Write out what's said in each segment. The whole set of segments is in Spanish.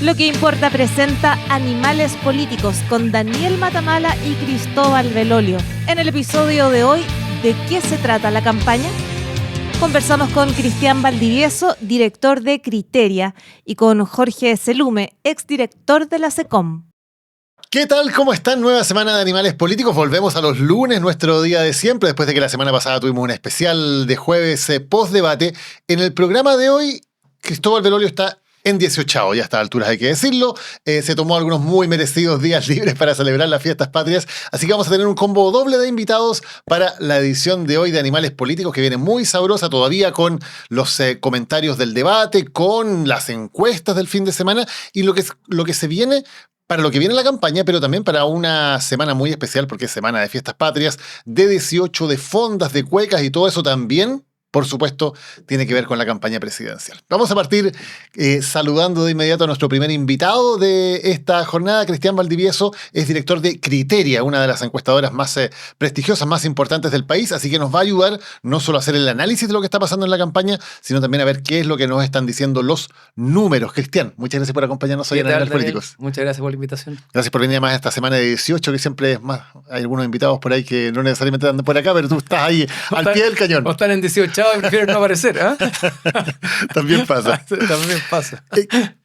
Lo que importa presenta Animales Políticos con Daniel Matamala y Cristóbal Belolio. En el episodio de hoy, ¿de qué se trata la campaña? Conversamos con Cristian Valdivieso, director de Criteria, y con Jorge Selume, exdirector de la SECOM. ¿Qué tal? ¿Cómo están? Nueva semana de Animales Políticos. Volvemos a los lunes, nuestro día de siempre, después de que la semana pasada tuvimos un especial de jueves post-debate. En el programa de hoy, Cristóbal Belolio está en 18º, ya a estas alturas hay que decirlo. Se tomó algunos muy merecidos días libres para celebrar las fiestas patrias, así que vamos a tener un combo doble de invitados para la edición de hoy de Animales Políticos, que viene muy sabrosa todavía con los comentarios del debate, con las encuestas del fin de semana y lo que se viene para lo que viene la campaña, pero también para una semana muy especial, porque es semana de fiestas patrias, de 18, de fondas, de cuecas y todo eso también, por supuesto, tiene que ver con la campaña presidencial. Vamos a partir saludando de inmediato a nuestro primer invitado de esta jornada. Cristian Valdivieso es director de Criteria, una de las encuestadoras más prestigiosas, más importantes del país, así que nos va a ayudar no solo a hacer el análisis de lo que está pasando en la campaña, sino también a ver qué es lo que nos están diciendo los números. Cristian, muchas gracias por acompañarnos hoy en Animales Políticos. Muchas gracias por la invitación. Gracias por venir más esta semana de 18, que siempre es más. Hay algunos invitados por ahí que no necesariamente andan por acá, pero tú estás ahí al pie del cañón. O están en 18 y prefieren no aparecer, ¿eh? También pasa. También pasa.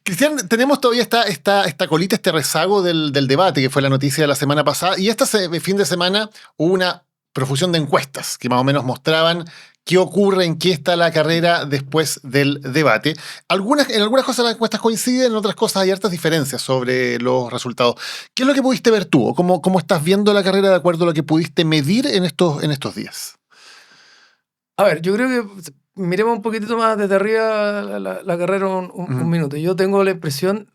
Cristian, tenemos todavía esta colita, este rezago del debate, que fue la noticia de la semana pasada, y este fin de semana hubo una profusión de encuestas que más o menos mostraban qué ocurre, en qué está la carrera después del debate. En algunas cosas las encuestas coinciden, en otras cosas hay hartas diferencias sobre los resultados. ¿Qué es lo que pudiste ver tú? ¿Cómo estás viendo la carrera de acuerdo a lo que pudiste medir en estos días? A ver, yo creo que miremos un poquitito más desde arriba la carrera un minuto. Yo tengo la impresión,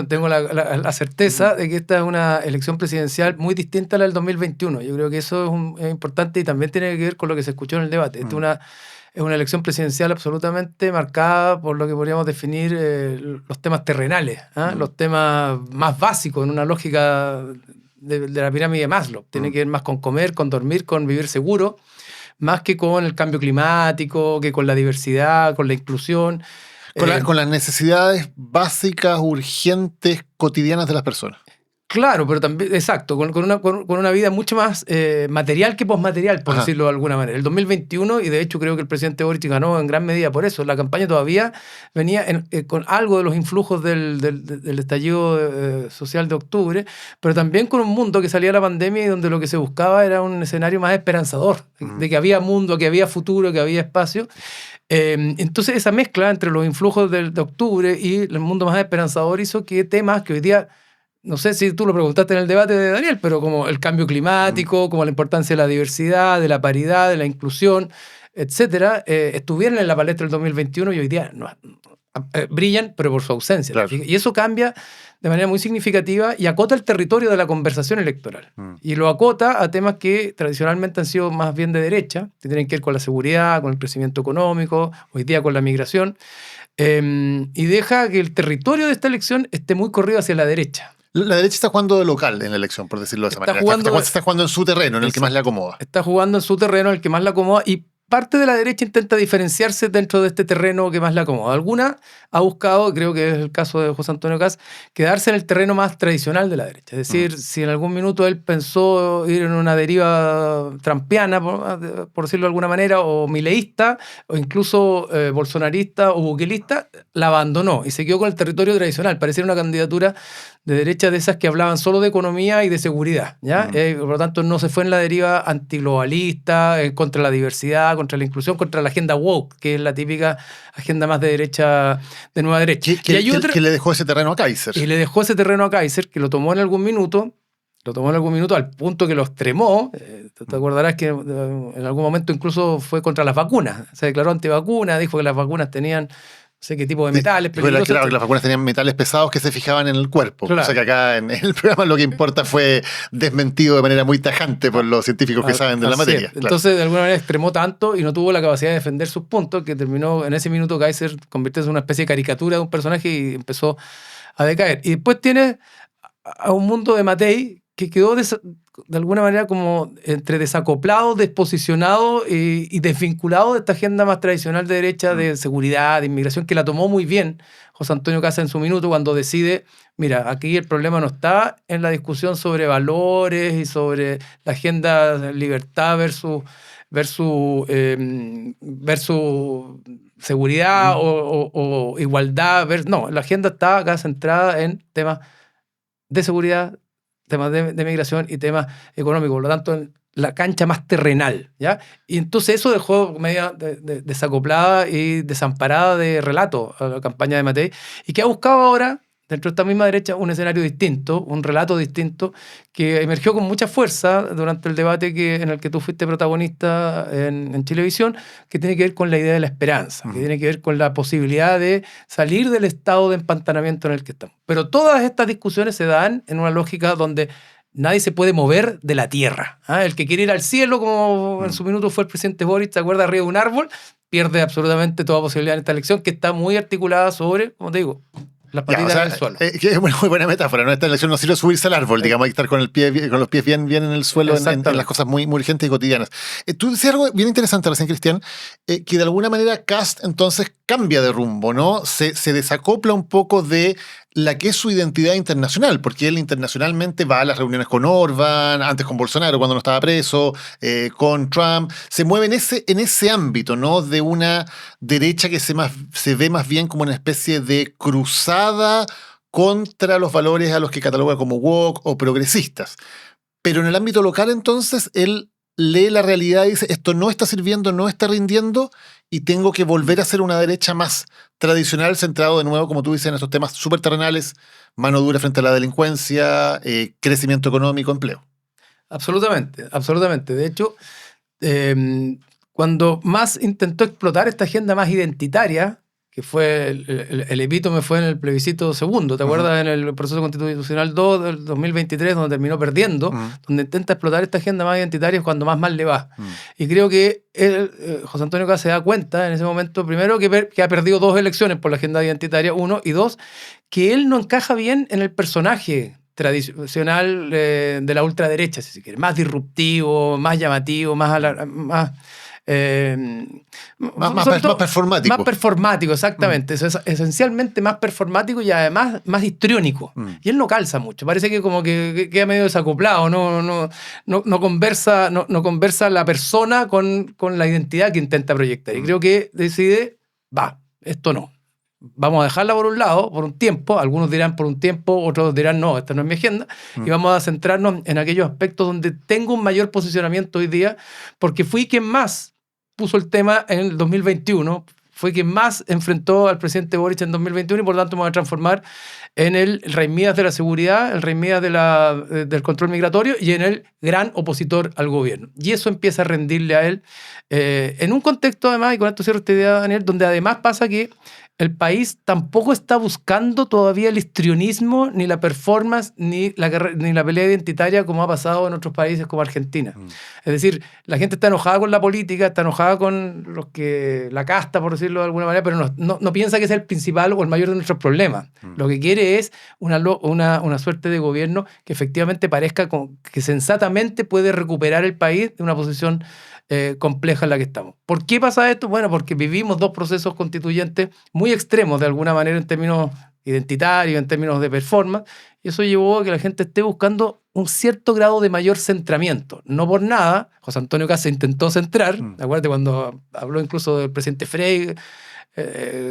tengo la certeza de que esta es una elección presidencial muy distinta a la del 2021. Yo creo que eso es importante y también tiene que ver con lo que se escuchó en el debate. Esta es una elección presidencial absolutamente marcada por lo que podríamos definir los temas terrenales, los temas más básicos en una lógica de la pirámide de Maslow. Tiene que ver más con comer, con dormir, con vivir seguro, más que con el cambio climático, que con la diversidad, con la inclusión. Con las necesidades básicas, urgentes, cotidianas de las personas. Claro, pero también, exacto, con una vida mucho más material que posmaterial, por decirlo de alguna manera. El 2021, y de hecho creo que el presidente Boric ganó en gran medida por eso, la campaña todavía venía con algo de los influjos del estallido social de octubre, pero también con un mundo que salía de la pandemia y donde lo que se buscaba era un escenario más esperanzador, de que había mundo, que había futuro, que había espacio. Entonces esa mezcla entre los influjos de octubre y el mundo más esperanzador hizo que temas que hoy día, no sé si tú lo preguntaste en el debate de Daniel, pero como el cambio climático, como la importancia de la diversidad, de la paridad, de la inclusión, etcétera, estuvieron en la palestra del 2021 y hoy día brillan, pero por su ausencia. Claro. Y eso cambia de manera muy significativa y acota el territorio de la conversación electoral. Y lo acota a temas que tradicionalmente han sido más bien de derecha, que tienen que ver con la seguridad, con el crecimiento económico, hoy día con la migración, y deja que el territorio de esta elección esté muy corrido hacia la derecha. La derecha está jugando de local en la elección, por decirlo de esa manera. Está jugando en su terreno, en el que más le acomoda. Está jugando en su terreno, en el que más le acomoda, y parte de la derecha intenta diferenciarse dentro de este terreno que más le acomoda. Alguna ha buscado, creo que es el caso de José Antonio Kast, quedarse en el terreno más tradicional de la derecha. Es decir, si en algún minuto él pensó ir en una deriva trampiana, por decirlo de alguna manera, o mileísta, o incluso bolsonarista o buquelista, la abandonó y se quedó con el territorio tradicional. Parecía una candidatura de derecha de esas que hablaban solo de economía y de seguridad, ¿ya? Por lo tanto, no se fue en la deriva antiglobalista, contra la diversidad, contra la inclusión, contra la agenda woke, que es la típica agenda más de derecha, de nueva derecha. Que le dejó ese terreno a Kaiser. Y le dejó ese terreno a Kaiser, que lo tomó en algún minuto al punto que lo extremó. Te acordarás que en algún momento incluso fue contra las vacunas. Se declaró antivacuna, dijo que las vacunas tenían no sé qué tipo de metales. Claro, que las vacunas tenían metales pesados que se fijaban en el cuerpo. Claro. O sea que acá en el programa lo que importa fue desmentido de manera muy tajante por los científicos que saben de la materia. Claro. Entonces, de alguna manera extremó tanto y no tuvo la capacidad de defender sus puntos, que terminó en ese minuto Kaiser convirtiéndose en una especie de caricatura de un personaje y empezó a decaer. Y después tiene a un mundo de Matei que quedó de alguna manera como entre desacoplado, desposicionado y desvinculado de esta agenda más tradicional de derecha de seguridad, de inmigración, que la tomó muy bien José Antonio Kassa en su minuto cuando decide, mira, aquí el problema no está en la discusión sobre valores y sobre la agenda de libertad versus seguridad o igualdad. No, la agenda está acá centrada en temas de seguridad, temas de migración y temas económicos, por lo tanto, en la cancha más terrenal, ¿ya? Y entonces eso dejó media desacoplada y desamparada de relato a la campaña de Matei, y que ha buscado ahora, dentro de esta misma derecha, un escenario distinto, un relato distinto, que emergió con mucha fuerza durante el debate en el que tú fuiste protagonista en Chilevisión, que tiene que ver con la idea de la esperanza, que tiene que ver con la posibilidad de salir del estado de empantanamiento en el que estamos. Pero todas estas discusiones se dan en una lógica donde nadie se puede mover de la tierra. El que quiere ir al cielo, como en su minuto fue el presidente Boric, ¿te acuerdas? Arriba de un árbol, pierde absolutamente toda posibilidad en esta elección, que está muy articulada sobre, como te digo, las patitas en el suelo. Que es muy buena metáfora, ¿no? Esta elección no sirve subirse al árbol, digamos, hay que estar con los pies bien en el suelo en las cosas muy, muy urgentes y cotidianas. Tú decías algo bien interesante recién, Cristian, que de alguna manera Kast entonces cambia de rumbo, ¿no? Se desacopla un poco de la que es su identidad internacional, porque él internacionalmente va a las reuniones con Orbán, antes con Bolsonaro cuando no estaba preso, con Trump, se mueve en ese ámbito, ¿no? De una derecha que se ve más bien como una especie de cruzada contra los valores a los que cataloga como woke o progresistas. Pero en el ámbito local entonces él lee la realidad y dice, esto no está sirviendo, no está rindiendo, y tengo que volver a ser una derecha más tradicional, centrado de nuevo, como tú dices, en estos temas súper terrenales, mano dura frente a la delincuencia, crecimiento económico, empleo. Absolutamente, absolutamente. De hecho, cuando más intentó explotar esta agenda más identitaria, que fue el epítome fue en el plebiscito segundo, ¿te acuerdas? En el proceso constitucional 2 del 2023, donde terminó perdiendo, donde intenta explotar esta agenda más identitaria es cuando más mal le va. Y creo que José Antonio Kast se da cuenta en ese momento, primero, que ha perdido 2 elecciones por la agenda identitaria, 1, y 2, que él no encaja bien en el personaje tradicional de la ultraderecha, si se quiere, más disruptivo, más llamativo, más performático. Más performático, exactamente. Eso es esencialmente más performático y además más histriónico. Y él no calza mucho. Parece que como que queda medio desacoplado. No conversa la persona con la identidad que intenta proyectar. Y creo que decide, esto no. Vamos a dejarla por un lado, por un tiempo. Algunos dirán por un tiempo, otros dirán no, esta no es mi agenda. Y vamos a centrarnos en aquellos aspectos donde tengo un mayor posicionamiento hoy día, porque fui quien más puso el tema en el 2021, fue quien más enfrentó al presidente Boric en 2021 y por lo tanto me voy a transformar en el rey Midas de la seguridad, el rey Midas del control migratorio y en el gran opositor al gobierno. Y eso empieza a rendirle a él en un contexto además, y con esto cierro esta idea, Daniel, donde además pasa que el país tampoco está buscando todavía el histrionismo, ni la performance, ni la pelea identitaria como ha pasado en otros países como Argentina. Es decir, la gente está enojada con la política, está enojada con la casta, por decirlo de alguna manera, pero no piensa que sea el principal o el mayor de nuestros problemas. Lo que quiere es una suerte de gobierno que efectivamente parezca que sensatamente puede recuperar el país de una posición compleja en la que estamos. ¿Por qué pasa esto? Bueno, porque vivimos 2 procesos constituyentes muy extremos de alguna manera en términos identitarios, en términos de performance, y eso llevó a que la gente esté buscando un cierto grado de mayor centramiento. No por nada, José Antonio Kast se intentó centrar, acuérdate cuando habló incluso del presidente Frey,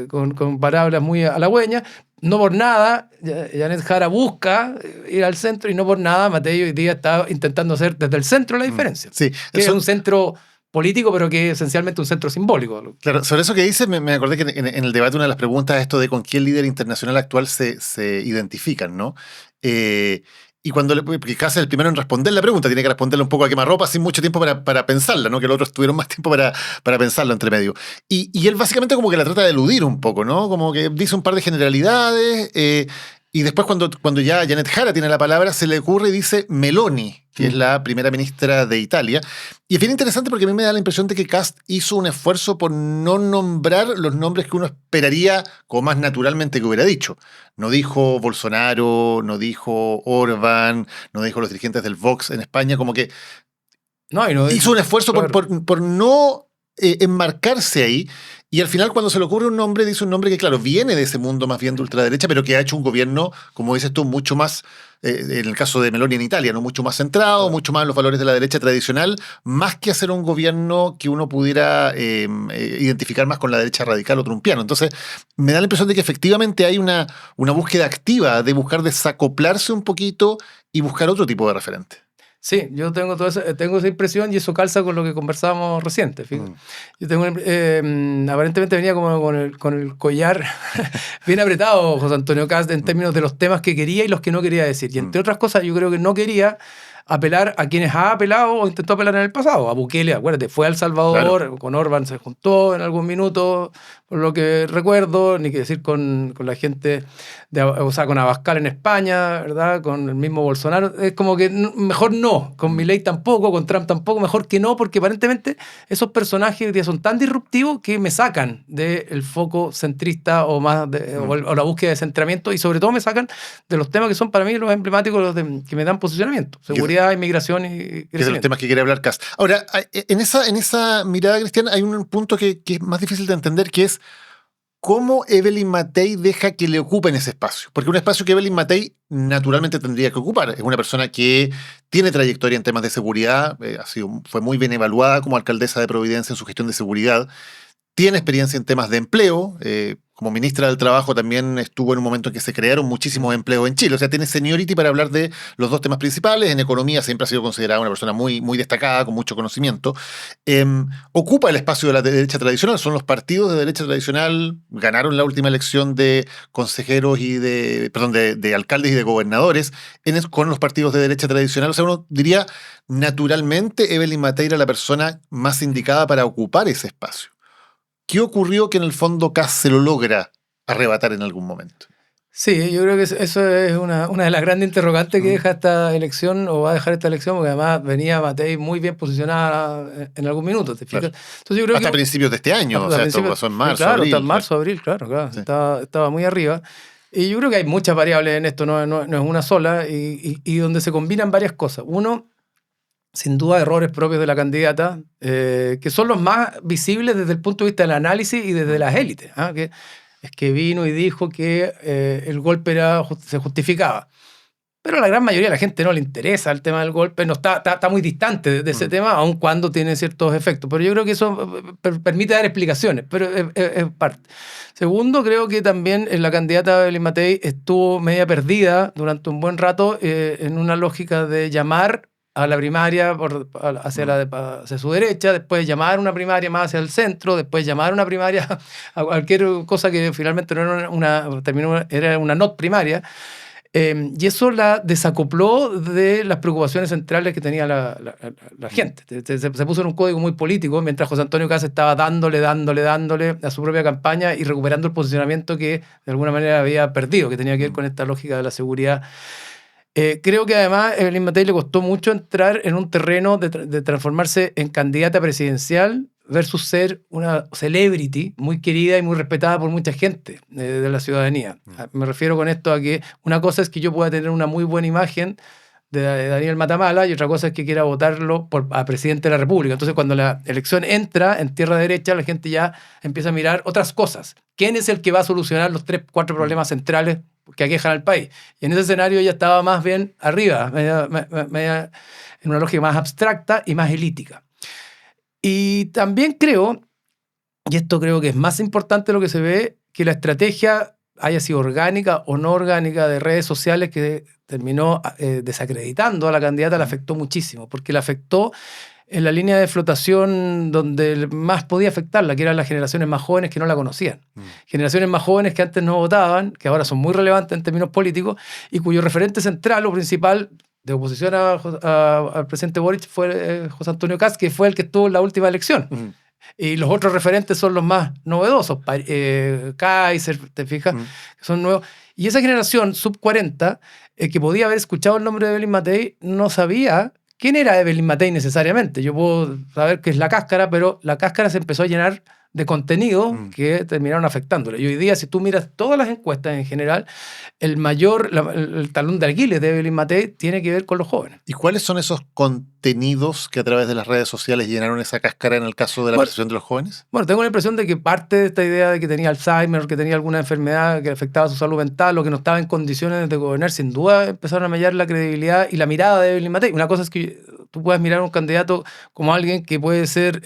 con palabras muy halagüeñas, no por nada Janet Jara busca ir al centro y no por nada Matei hoy día está intentando hacer desde el centro la diferencia. Sí, que es un centro político, pero que es esencialmente un centro simbólico. Claro, sobre eso que dices, me acordé que en el debate una de las preguntas es esto de con qué líder internacional actual se identifican, ¿no? Y porque Kast es el primero en responder la pregunta, tiene que responderla un poco a quemarropa sin mucho tiempo para pensarla, ¿no? Que los otros tuvieron más tiempo para pensarla entre medio. Y él básicamente como que la trata de eludir un poco, ¿no? Como que dice un par de generalidades, Y después cuando ya Janet Jara tiene la palabra, se le ocurre y dice Meloni, que es la primera ministra de Italia. Y es bien interesante porque a mí me da la impresión de que Kast hizo un esfuerzo por no nombrar los nombres que uno esperaría como más naturalmente que hubiera dicho. No dijo Bolsonaro, no dijo Orbán, no dijo los dirigentes del Vox en España, como que hizo un esfuerzo por no enmarcarse ahí. Y al final, cuando se le ocurre un nombre, dice un nombre que, claro, viene de ese mundo más bien de ultraderecha, pero que ha hecho un gobierno, como dices tú, mucho más, en el caso de Meloni en Italia, ¿no? Mucho más centrado, mucho más en los valores de la derecha tradicional, más que hacer un gobierno que uno pudiera identificar más con la derecha radical o trumpiano. Entonces, me da la impresión de que efectivamente hay una búsqueda activa de buscar desacoplarse un poquito y buscar otro tipo de referente. Sí, yo tengo esa impresión y eso calza con lo que conversábamos reciente. Yo tengo, aparentemente venía como con el collar bien apretado José Antonio Kast en términos de los temas que quería y los que no quería decir. Y entre otras cosas, yo creo que no quería apelar a quienes ha apelado o intentó apelar en el pasado. A Bukele, acuérdate, fue a El Salvador, claro. Con Orbán se juntó en algún minuto, por lo que recuerdo, ni que decir con la gente, con Abascal en España, ¿verdad? Con el mismo Bolsonaro. Es como que mejor no, con Milei tampoco, con Trump tampoco, mejor que no, porque aparentemente esos personajes son tan disruptivos que me sacan del foco centrista o más o la búsqueda de centramiento, y sobre todo me sacan de los temas que son para mí los emblemáticos, que me dan posicionamiento. Seguridad, inmigración y crecimiento. Que son los temas que quiere hablar Kast. Ahora, en esa mirada, Cristian, hay un punto que es más difícil de entender, que es cómo Evelyn Matei deja que le ocupen ese espacio. Porque un espacio que Evelyn Matei naturalmente tendría que ocupar. Es una persona que tiene trayectoria en temas de seguridad, fue muy bien evaluada como alcaldesa de Providencia en su gestión de seguridad, tiene experiencia en temas de empleo, como ministra del Trabajo también estuvo en un momento en que se crearon muchísimos empleos en Chile. O sea, tiene seniority para hablar de los dos temas principales. En economía siempre ha sido considerada una persona muy, muy destacada, con mucho conocimiento. Ocupa el espacio de la derecha tradicional. Son los partidos de derecha tradicional, ganaron la última elección de consejeros y de alcaldes y de gobernadores con los partidos de derecha tradicional. O sea, uno diría, naturalmente, Evelyn Matei era la persona más indicada para ocupar ese espacio. ¿Qué ocurrió que en el fondo Kast se lo logra arrebatar en algún momento? Sí, yo creo que eso es una de las grandes interrogantes que deja esta elección, o va a dejar esta elección, porque además venía Matei muy bien posicionada en algún minuto, ¿te fijas? Claro. Entonces yo creo hasta principios de este año, o sea, esto pasó en marzo, claro, abril. Hasta marzo, abril, claro. Sí. Estaba muy arriba. Y yo creo que hay muchas variables en esto, no es una sola, y donde se combinan varias cosas. Uno, sin duda, errores propios de la candidata, que son los más visibles desde el punto de vista del análisis y desde las élites, que es que vino y dijo que el golpe se justificaba. Pero a la gran mayoría de la gente no le interesa el tema del golpe, no está muy distante de ese tema, aun cuando tiene ciertos efectos. Pero yo creo que eso permite dar explicaciones, pero es parte. Segundo, creo que también la candidata Evelyn Matei estuvo media perdida durante un buen rato en una lógica de llamar a la primaria hacia su derecha, después llamar una primaria más hacia el centro, después llamar una primaria a cualquier cosa que finalmente no era una not primaria. Y eso la desacopló de las preocupaciones centrales que tenía la gente. Se puso en un código muy político, mientras José Antonio Kast estaba dándole a su propia campaña y recuperando el posicionamiento que de alguna manera había perdido, que tenía que ver con esta lógica de la seguridad. Creo que además a Evelyn Matei le costó mucho entrar en un terreno de transformarse en candidata presidencial versus ser una celebrity muy querida y muy respetada por mucha gente de la ciudadanía. Me refiero con esto a que una cosa es que yo pueda tener una muy buena imagen de Daniel Matamala y otra cosa es que quiera votarlo a presidente de la República. Entonces, cuando la elección entra en tierra derecha, la gente ya empieza a mirar otras cosas. ¿Quién es el que va a solucionar los 3-4 problemas centrales que aquejan al país? Y en ese escenario ella estaba más bien arriba, media en una lógica más abstracta y más elítica. Y también creo, y esto creo que es más importante de lo que se ve, que la estrategia, haya sido orgánica o no orgánica, de redes sociales que terminó desacreditando a la candidata, la afectó muchísimo, porque la afectó en la línea de flotación donde más podía afectarla, que eran las generaciones más jóvenes que no la conocían. Generaciones más jóvenes que antes no votaban, que ahora son muy relevantes en términos políticos, y cuyo referente central o principal de oposición al presidente Boric fue José Antonio Kast, que fue el que estuvo en la última elección. Y los otros referentes son los más novedosos. Kaiser, ¿te fijas? Que son nuevos. Y esa generación sub 40, que podía haber escuchado el nombre de Evelyn Matei, no sabía quién era Evelyn Matei necesariamente. Yo puedo saber qué es La Cáscara, pero La Cáscara se empezó a llenar de contenido que terminaron afectándole. Y hoy día, si tú miras todas las encuestas en general, el talón de Aquiles de Evelyn Matei tiene que ver con los jóvenes. ¿Y cuáles son esos contenidos que a través de las redes sociales llenaron esa cáscara en el caso de la percepción de los jóvenes? Bueno, tengo la impresión de que parte de esta idea de que tenía Alzheimer, que tenía alguna enfermedad que afectaba su salud mental o que no estaba en condiciones de gobernar, sin duda empezaron a mellar la credibilidad y la mirada de Evelyn Matei. Una cosa es que tú puedes mirar a un candidato como alguien que puede ser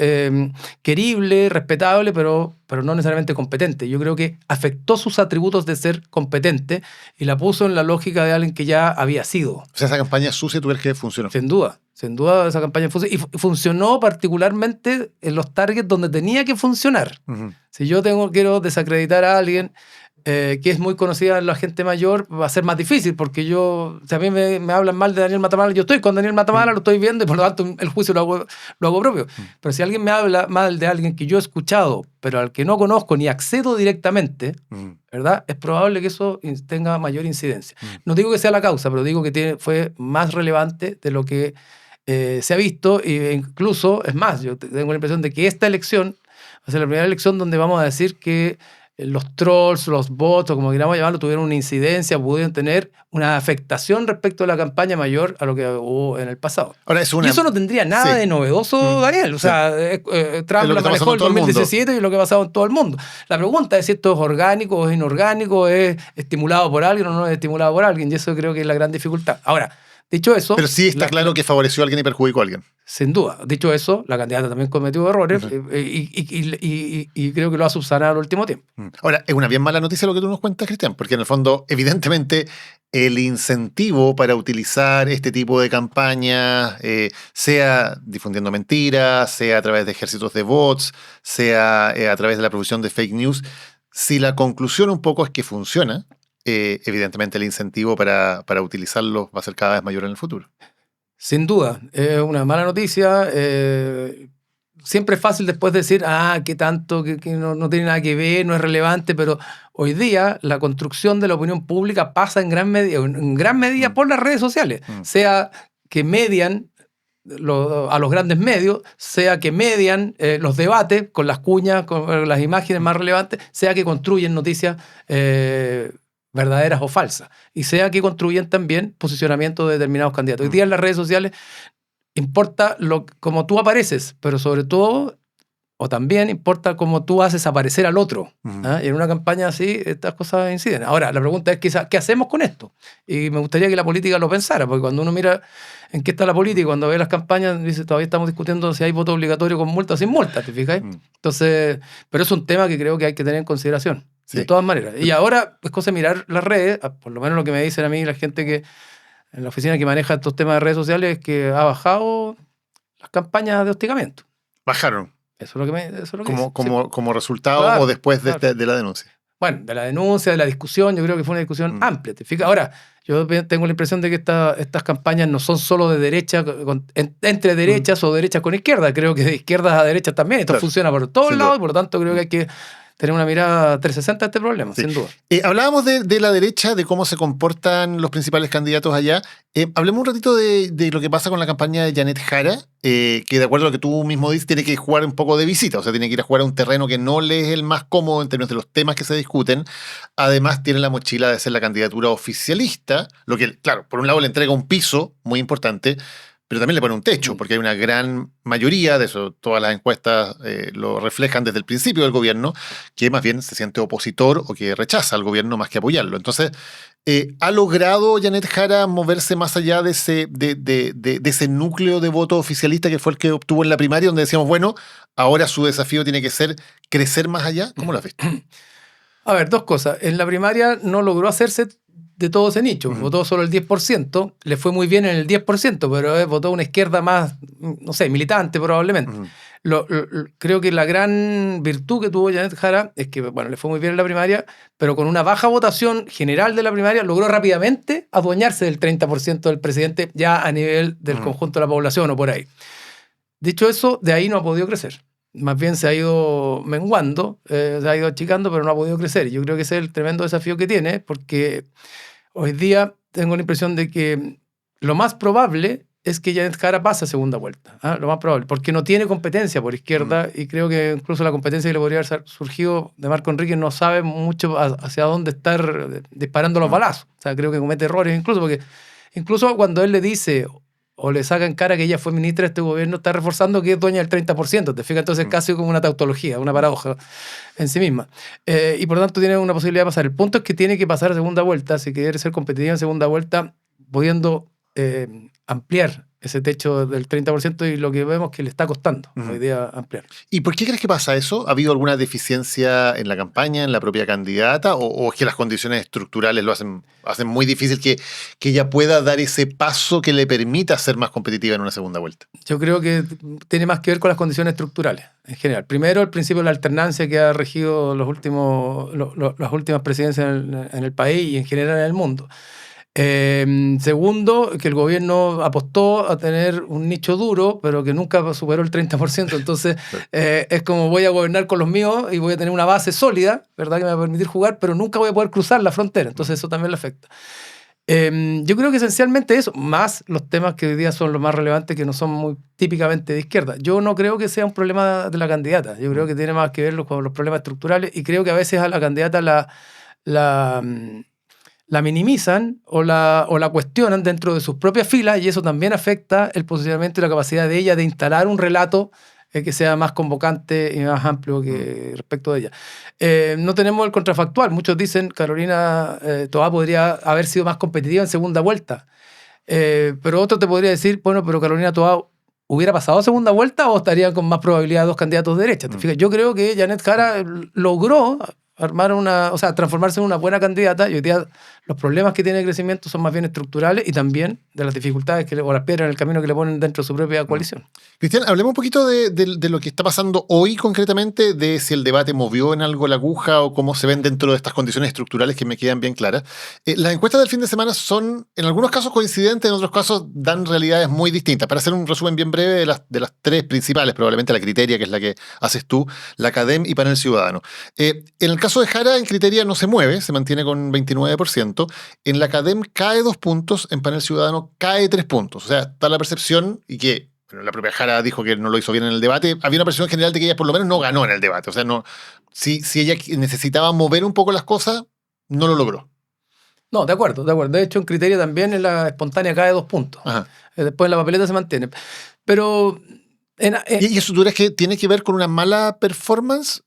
querible, respetable, pero no necesariamente competente. Yo creo que afectó sus atributos de ser competente y la puso en la lógica de alguien que ya había sido. O sea, esa campaña sucia, ¿tú crees que funcionó? Sin duda esa campaña funcionó. Y funcionó particularmente en los targets donde tenía que funcionar. Si yo quiero desacreditar a alguien que es muy conocida en la gente mayor, va a ser más difícil, porque si a mí me hablan mal de Daniel Matamala, yo estoy con Daniel Matamala, lo estoy viendo y por lo tanto el juicio lo hago propio. Pero si alguien me habla mal de alguien que yo he escuchado, pero al que no conozco ni accedo directamente, ¿verdad? Es probable que eso tenga mayor incidencia. No digo que sea la causa, pero digo que fue más relevante de lo que se ha visto, e incluso, es más, yo tengo la impresión de que esta elección va a ser la primera elección donde vamos a decir que los trolls, los bots, o como queramos llamarlo, tuvieron una incidencia, pudieron tener una afectación respecto a la campaña mayor a lo que hubo en el pasado. Ahora y eso no tendría nada de novedoso, Daniel. O sea, Trump lo manejó en 2017 y lo que ha pasado en todo el mundo. La pregunta es si esto es orgánico o es inorgánico, es estimulado por alguien o no es estimulado por alguien, y eso creo que es la gran dificultad. Ahora, dicho eso... Pero sí está claro que favoreció a alguien y perjudicó a alguien. Sin duda. Dicho eso, la candidata también cometió errores y creo que lo ha subsanado al último tiempo. Ahora, es una bien mala noticia lo que tú nos cuentas, Cristian, porque en el fondo, evidentemente, el incentivo para utilizar este tipo de campañas, sea difundiendo mentiras, sea a través de ejércitos de bots, sea a través de la producción de fake news, si la conclusión un poco es que funciona, evidentemente el incentivo para utilizarlo va a ser cada vez mayor en el futuro. Sin duda, es una mala noticia. Siempre es fácil después decir, qué tanto, que no tiene nada que ver, no es relevante, pero hoy día la construcción de la opinión pública pasa en gran medida por las redes sociales, sea que median a los grandes medios, sea que median los debates con las cuñas, con las imágenes más relevantes, sea que construyen noticias verdaderas o falsas, y sea que construyen también posicionamiento de determinados candidatos. Hoy día en las redes sociales importa cómo tú apareces, pero sobre todo, o también importa cómo tú haces aparecer al otro. Y en una campaña así, estas cosas inciden. Ahora, la pregunta es, ¿qué hacemos con esto? Y me gustaría que la política lo pensara, porque cuando uno mira en qué está la política, cuando ve las campañas, dice, todavía estamos discutiendo si hay voto obligatorio con multa o sin multa, ¿te fijas? Entonces, pero es un tema que creo que hay que tener en consideración. Sí. De todas maneras. Y ahora es cosa de mirar las redes, por lo menos lo que me dicen a mí la gente que en la oficina que maneja estos temas de redes sociales, es que ha bajado las campañas de hostigamiento. Bajaron. Eso es lo que como resultado, claro, o después de la denuncia. Bueno, de la denuncia, de la discusión, yo creo que fue una discusión amplia. ¿Te fijas? Ahora, yo tengo la impresión de que estas campañas no son solo de derecha, entre derechas o derechas con izquierda. Creo que de izquierdas a derechas también. Esto funciona por todos lados y por lo tanto creo que hay que tener una mirada 360 a este problema, sin duda. Hablábamos de la derecha, de cómo se comportan los principales candidatos allá. Hablemos un ratito de lo que pasa con la campaña de Janet Jara, que de acuerdo a lo que tú mismo dices, tiene que jugar un poco de visita, o sea, tiene que ir a jugar a un terreno que no le es el más cómodo en términos de los temas que se discuten. Además, tiene la mochila de ser la candidatura oficialista, lo que, claro, por un lado le entrega un piso muy importante, pero también le pone un techo, porque hay una gran mayoría, de eso todas las encuestas lo reflejan desde el principio del gobierno, que más bien se siente opositor o que rechaza al gobierno más que apoyarlo. Entonces, ¿ha logrado Janet Jara moverse más allá de ese núcleo de voto oficialista que fue el que obtuvo en la primaria, donde decíamos, bueno, ahora su desafío tiene que ser crecer más allá? ¿Cómo lo has visto? A ver, dos cosas. En la primaria no logró hacerse de todo ese nicho. Votó solo el 10%, le fue muy bien en el 10%, pero votó una izquierda más, no sé, militante probablemente. Creo que la gran virtud que tuvo Janet Jara es que, bueno, le fue muy bien en la primaria, pero con una baja votación general de la primaria logró rápidamente adueñarse del 30% del presidente ya a nivel del conjunto de la población o por ahí. Dicho eso, de ahí no ha podido crecer. más bien se ha ido menguando, se ha ido achicando, pero no ha podido crecer. Yo creo que ese es el tremendo desafío que tiene, porque hoy día tengo la impresión de que lo más probable es que Janet Jara pase a segunda vuelta. Lo más probable, porque no tiene competencia por izquierda y creo que incluso la competencia que le podría haber surgido de Marco Enríquez no sabe mucho hacia dónde estar disparando los balazos. O sea, creo que comete errores incluso, porque incluso cuando él le dice o le saca en cara que ella fue ministra de este gobierno, está reforzando que es dueña del 30%. ¿Te fijas? Entonces casi como una tautología, una paradoja en sí misma. Y por lo tanto tiene una posibilidad de pasar. El punto es que tiene que pasar a segunda vuelta, si quiere ser competitiva en segunda vuelta, pudiendo ampliar ese techo del 30% y lo que vemos que le está costando hoy día ampliar. ¿Y por qué crees que pasa eso? ¿Ha habido alguna deficiencia en la campaña, en la propia candidata? ¿O es que las condiciones estructurales lo hacen muy difícil que ella pueda dar ese paso que le permita ser más competitiva en una segunda vuelta? Yo creo que tiene más que ver con las condiciones estructurales en general. Primero, el principio de la alternancia que ha regido las últimas presidencias en el país y en general en el mundo. Segundo, que el gobierno apostó a tener un nicho duro, pero que nunca superó el 30%. Entonces, es como voy a gobernar con los míos y voy a tener una base sólida, ¿verdad? Que me va a permitir jugar, pero nunca voy a poder cruzar la frontera. Entonces, eso también le afecta. Yo creo que esencialmente eso, más los temas que hoy día son los más relevantes, que no son muy típicamente de izquierda. Yo no creo que sea un problema de la candidata. Yo creo que tiene más que ver con los problemas estructurales y creo que a veces a la candidata la minimizan o la cuestionan dentro de sus propias filas y eso también afecta el posicionamiento y la capacidad de ella de instalar un relato que sea más convocante y más amplio que respecto de ella. No tenemos el contrafactual. Muchos dicen Carolina Toá podría haber sido más competitiva en segunda vuelta. Pero otro te podría decir, bueno, pero Carolina Toá ¿hubiera pasado a segunda vuelta o estarían con más probabilidad dos candidatos de derecha? ¿Te fijas? Yo creo que Janet Jara logró transformarse en una buena candidata y hoy día los problemas que tiene de crecimiento son más bien estructurales y también de las dificultades o las piedras en el camino que le ponen dentro de su propia coalición. Cristian, hablemos un poquito de lo que está pasando hoy concretamente, de si el debate movió en algo la aguja o cómo se ven dentro de estas condiciones estructurales que me quedan bien claras. Las encuestas del fin de semana son en algunos casos coincidentes, en otros casos dan realidades muy distintas. Para hacer un resumen bien breve de las tres principales, probablemente la Criteria, que es la que haces tú, la Academ y Panel Ciudadano. En el caso de Jara, en Criteria no se mueve, se mantiene con 29%. En la Academ cae 2 puntos, en Panel Ciudadano cae 3 puntos. O sea, está la percepción, y que la propia Jara dijo que no lo hizo bien en el debate, había una percepción general de que ella por lo menos no ganó en el debate. O sea, si ella necesitaba mover un poco las cosas, no lo logró. No, de acuerdo. De hecho, en Criteria también en la espontánea cae 2 puntos. Después en la papeleta se mantiene. Pero... ¿Y eso tú crees que tiene que ver con una mala performance?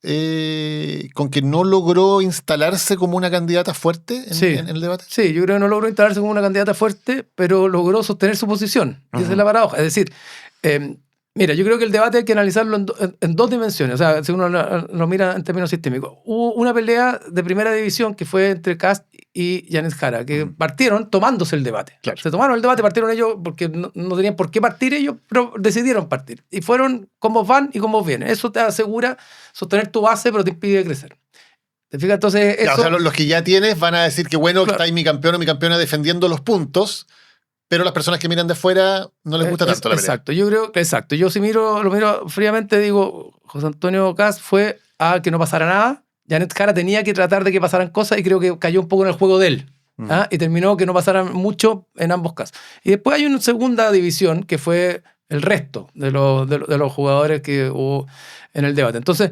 ¿Con que no logró instalarse como una candidata fuerte en el debate? Sí, yo creo que no logró instalarse como una candidata fuerte, pero logró sostener su posición. Y esa es la paradoja. Es decir, mira, yo creo que el debate hay que analizarlo en dos dimensiones. O sea, si uno lo mira en términos sistémicos. Hubo una pelea de primera división que fue entre Kast y Janet Jara, que partieron tomándose el debate. Claro. Se tomaron el debate, partieron ellos porque no tenían por qué partir ellos, pero decidieron partir. Y fueron cómo van y cómo vienen. Eso te asegura sostener tu base, pero te impide crecer. ¿Te fijas? Entonces, eso... O sea, los que ya tienes van a decir que bueno, claro, está ahí mi campeón o mi campeona defendiendo los puntos, pero las personas que miran de fuera no les gusta tanto la pelea. Exacto, yo creo, exacto. Yo si lo miro fríamente, digo, José Antonio Kast fue a que no pasara nada. Janet Jara tenía que tratar de que pasaran cosas y creo que cayó un poco en el juego de él. Y terminó que no pasara mucho en ambos casos. Y después hay una segunda división que fue el resto de los jugadores que hubo en el debate. Entonces,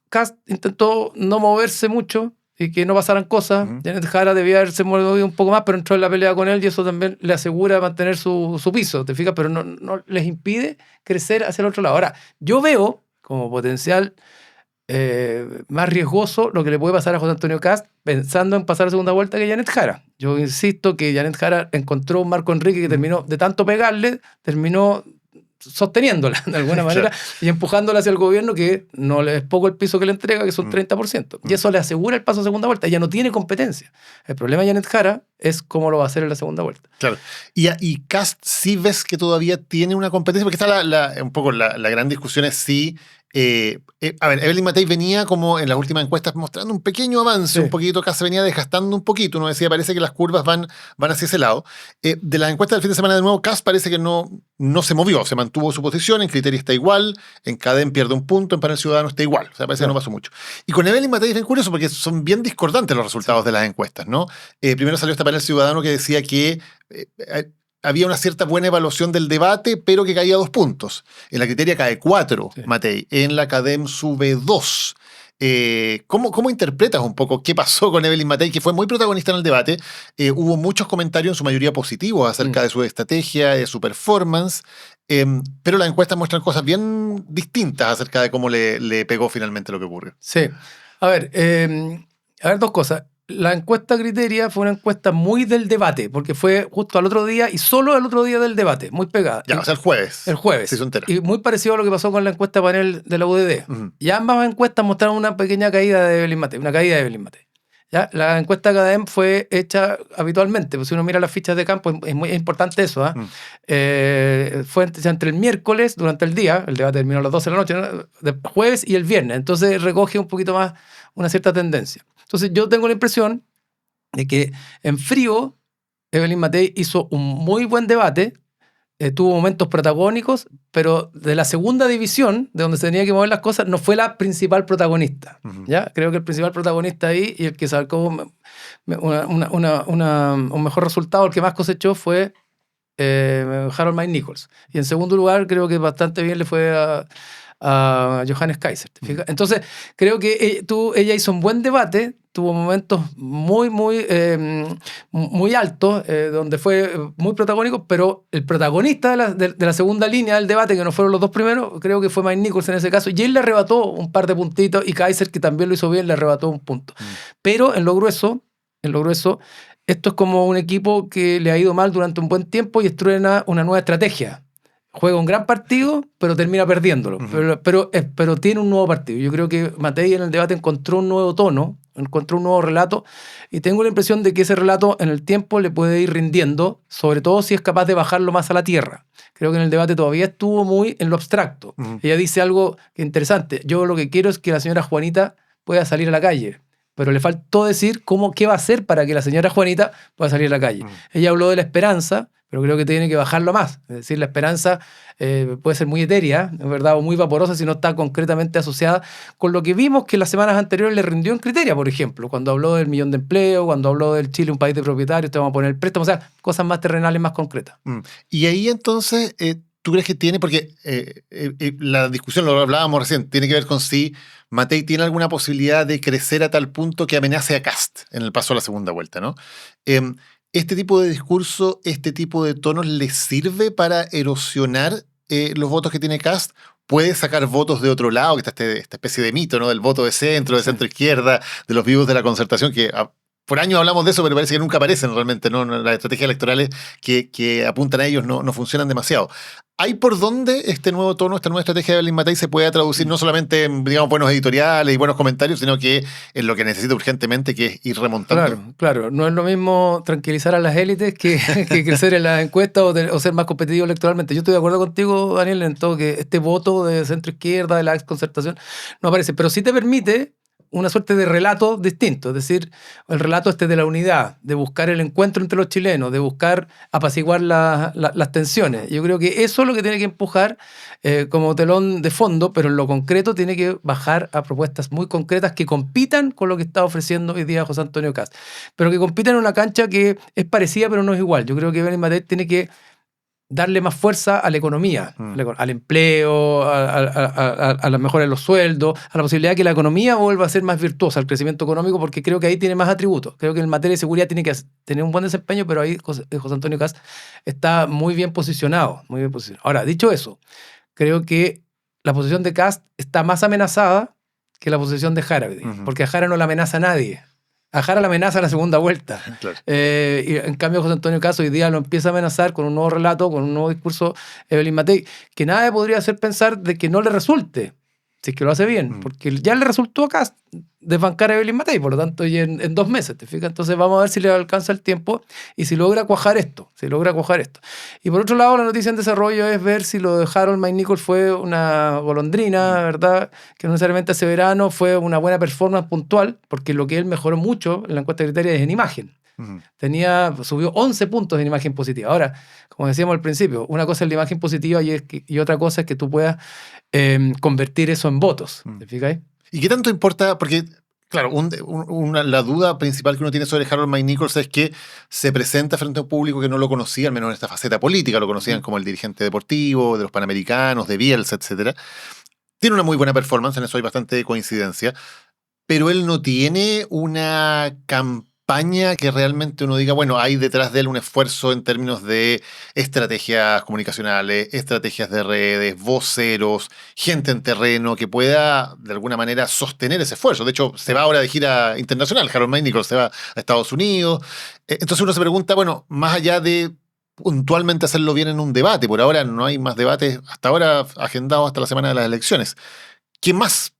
Kast intentó no moverse mucho y que no pasaran cosas. Janet Jara debía haberse movido un poco más, pero entró en la pelea con él y eso también le asegura mantener su piso, ¿te fijas? Pero no les impide crecer hacia el otro lado. Ahora, yo veo como potencial más riesgoso lo que le puede pasar a José Antonio Kast pensando en pasar a segunda vuelta que Janet Jara. Yo insisto que Janet Jara encontró un Marco Enríquez que terminó, de tanto pegarle, terminó sosteniéndola de alguna manera y empujándola hacia el gobierno, que no le es poco el piso que le entrega, que son 30%. Y eso le asegura el paso a segunda vuelta. Ella no tiene competencia. El problema de Janet Jara es cómo lo va a hacer en la segunda vuelta. Claro. Y Kast sí ves que todavía tiene una competencia, porque está un poco la gran discusión es si A ver, Evelyn Matei venía como en las últimas encuestas mostrando un pequeño avance, Sí. un poquito, casi venía desgastando un poquito. Uno decía, parece que las curvas van hacia ese lado. De las encuestas del fin de semana, de nuevo, Kast parece que no se movió, se mantuvo su posición, en Criteria está igual, en Cadem pierde un punto, en Panel Ciudadano está igual. O sea, parece que no pasó mucho. Y con Evelyn Matei es bien curioso porque son bien discordantes los resultados de las encuestas, ¿no? Primero salió este Panel Ciudadano que decía que había una cierta buena evaluación del debate, pero que caía 2 puntos. En la Criteria cae 4, Sí. Matei. En la Cadem sube 2. ¿Cómo interpretas un poco qué pasó con Evelyn Matei, que fue muy protagonista en el debate? Hubo muchos comentarios, en su mayoría positivos, acerca de su estrategia, de su performance, pero las encuestas muestran cosas bien distintas acerca de cómo le pegó finalmente lo que ocurrió. Sí. A ver, dos cosas. La encuesta Criteria fue una encuesta muy del debate, porque fue justo al otro día y solo al otro día del debate, muy pegada. Ya, o sea, el jueves. El jueves. Se hizo entera. Y muy parecido a lo que pasó con la encuesta panel de la UDD. Ujú. Y ambas encuestas mostraron una pequeña caída de Evelyn Matei, una caída de Evelyn Matei. ¿Ya? La encuesta Cadem fue hecha habitualmente, pues si uno mira las fichas de campo, es muy importante eso. Fue entre el miércoles, durante el día, el debate terminó a las 12 de la noche, ¿no? De jueves y el viernes, entonces recoge un poquito más una cierta tendencia. Entonces yo tengo la impresión de que en frío Evelyn Matei hizo un muy buen debate, tuvo momentos protagónicos, pero de la segunda división, de donde se tenía que mover las cosas, no fue la principal protagonista. Ujú. ¿Ya? Creo que el principal protagonista ahí y el que sacó un mejor resultado, el que más cosechó fue Harold Mike Nichols. Y en segundo lugar, creo que bastante bien le fue a Johannes Kaiser. ¿Te fijas? Entonces, creo que ella hizo un buen debate, tuvo momentos muy altos, donde fue muy protagónico, pero el protagonista de la segunda línea del debate, que no fueron los dos primeros, creo que fue Mike Nichols en ese caso, y él le arrebató un par de puntitos, y Kaiser, que también lo hizo bien, le arrebató un punto. Pero en lo grueso, esto es como un equipo que le ha ido mal durante un buen tiempo y estrena una nueva estrategia. Juega un gran partido, pero termina perdiéndolo. Pero tiene un nuevo partido. Yo creo que Matei en el debate encontró un nuevo tono, encontró un nuevo relato, y tengo la impresión de que ese relato en el tiempo le puede ir rindiendo, sobre todo si es capaz de bajarlo más a la tierra. Creo que en el debate todavía estuvo muy en lo abstracto. Ella dice algo interesante. Yo lo que quiero es que la señora Juanita pueda salir a la calle. Pero le faltó decir qué va a hacer para que la señora Juanita pueda salir a la calle. Ella habló de la esperanza, pero creo que tiene que bajarlo más. Es decir, la esperanza puede ser muy etérea, ¿verdad? O muy vaporosa si no está concretamente asociada con lo que vimos que las semanas anteriores le rindió en Criteria, por ejemplo, cuando habló del 1.000.000 de empleo, cuando habló del Chile, un país de propietarios, te vamos a poner el préstamo, o sea, cosas más terrenales, más concretas. Y ahí entonces, ¿tú crees que tiene? Porque la discusión, lo hablábamos recién, tiene que ver con si Matei tiene alguna posibilidad de crecer a tal punto que amenace a Kast en el paso a la segunda vuelta, ¿no? ¿Este tipo de discurso, este tipo de tonos le sirve para erosionar los votos que tiene Kast? ¿Puede sacar votos de otro lado, que está esta especie de mito, ¿no? Del voto de centro izquierda, de los vivos de la concertación, que por años hablamos de eso, pero parece que nunca aparecen realmente, ¿no? Las estrategias electorales que apuntan a ellos no funcionan demasiado. ¿Hay por dónde este nuevo tono, esta nueva estrategia de Evelyn Matei se pueda traducir no solamente en, digamos, buenos editoriales y buenos comentarios, sino que en lo que necesita urgentemente, que es ir remontando? Claro. No es lo mismo tranquilizar a las élites que crecer en las encuestas o ser más competitivo electoralmente. Yo estoy de acuerdo contigo, Daniel, en todo que este voto de centro-izquierda, de la exconcertación, no aparece, pero sí te permite una suerte de relato distinto, es decir, el relato de la unidad, de buscar el encuentro entre los chilenos, de buscar apaciguar las tensiones. Yo creo que eso es lo que tiene que empujar como telón de fondo, pero en lo concreto tiene que bajar a propuestas muy concretas que compitan con lo que está ofreciendo hoy día José Antonio Kast, pero que compitan en una cancha que es parecida pero no es igual. Yo creo que Evelyn Matei tiene que darle más fuerza a la economía, al empleo, a la mejora de los sueldos, a la posibilidad de que la economía vuelva a ser más virtuosa, al crecimiento económico, porque creo que ahí tiene más atributos. Creo que en materia de seguridad tiene que tener un buen desempeño, pero ahí José Antonio Kast está muy bien posicionado. Ahora, dicho eso, creo que la posición de Kast está más amenazada que la posición de Jara, porque a Jara no la amenaza a nadie. A Jara la amenaza en la segunda vuelta. Claro. Y en cambio José Antonio Kast hoy día lo empieza a amenazar con un nuevo relato, con un nuevo discurso Evelyn Matei, que nada podría hacer pensar de que no le resulte. si es que lo hace bien, porque ya le resultó acá desbancar a Evelyn Matei, por lo tanto, y en 2 meses, ¿te fijas? Entonces vamos a ver si le alcanza el tiempo y si logra cuajar esto, Y por otro lado, la noticia en desarrollo es ver si lo de Harold McNichols fue una golondrina, ¿verdad? Que no necesariamente hace verano, fue una buena performance puntual, porque lo que él mejoró mucho en la encuesta criteria es en imagen. Subió 11 puntos en imagen positiva. Ahora, como decíamos al principio, una cosa es la imagen positiva y otra cosa es que tú puedas convertir eso en votos. ¿Te fijas? ¿Y qué tanto importa? Porque, claro, la duda principal que uno tiene sobre Harold McNichols es que se presenta frente a un público que no lo conocía, al menos en esta faceta política, lo conocían como el dirigente deportivo, de los Panamericanos, de Bielsa, etc. Tiene una muy buena performance, en eso hay bastante coincidencia, pero él no tiene una campaña que realmente uno diga, bueno, hay detrás de él un esfuerzo en términos de estrategias comunicacionales, estrategias de redes, voceros, gente en terreno que pueda de alguna manera sostener ese esfuerzo. De hecho, se va ahora de gira internacional, Harold McNichols se va a Estados Unidos. Entonces uno se pregunta, bueno, más allá de puntualmente hacerlo bien en un debate, por ahora no hay más debates hasta ahora agendados hasta la semana de las elecciones. ¿Qué más?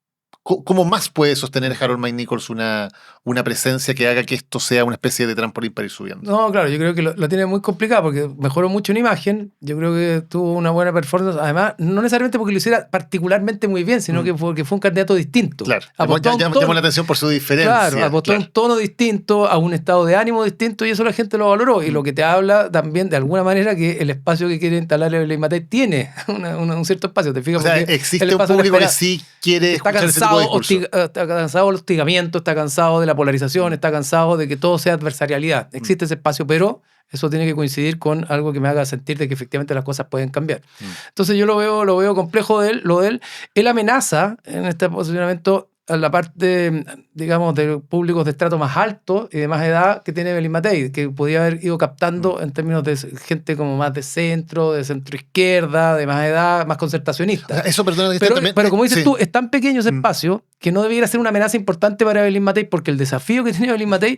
¿Cómo más puede sostener Harold McNichols una presencia que haga que esto sea una especie de trampolín para ir subiendo? No, claro, yo creo que lo tiene muy complicado porque mejoró mucho en imagen. Yo creo que tuvo una buena performance. Además, no necesariamente porque lo hiciera particularmente muy bien, sino que porque fue un candidato distinto. Claro, llamó la atención por su diferencia. Claro, apostó un tono distinto, a un estado de ánimo distinto y eso la gente lo valoró. Y lo que te habla también, de alguna manera, que el espacio que quiere instalar Evelyn Matei tiene un cierto espacio. ¿Te fijas? O sea, existe un público que sí quiere escuchar ese tipo de discurso. Está cansado del hostigamiento, está cansado de la polarización, está cansado de que todo sea adversarialidad. Existe ese espacio, pero eso tiene que coincidir con algo que me haga sentir de que efectivamente las cosas pueden cambiar. Entonces yo lo veo complejo de él. Él amenaza en este posicionamiento a la parte, digamos, de públicos de estrato más alto y de más edad que tiene Evelyn Matei, que podía haber ido captando en términos de gente como más de centro izquierda, de más edad, más concertacionista. Eso, perdona, pero como dices tú, es tan pequeño ese espacio que no debiera ser una amenaza importante para Evelyn Matei, porque el desafío que tiene Evelyn Matei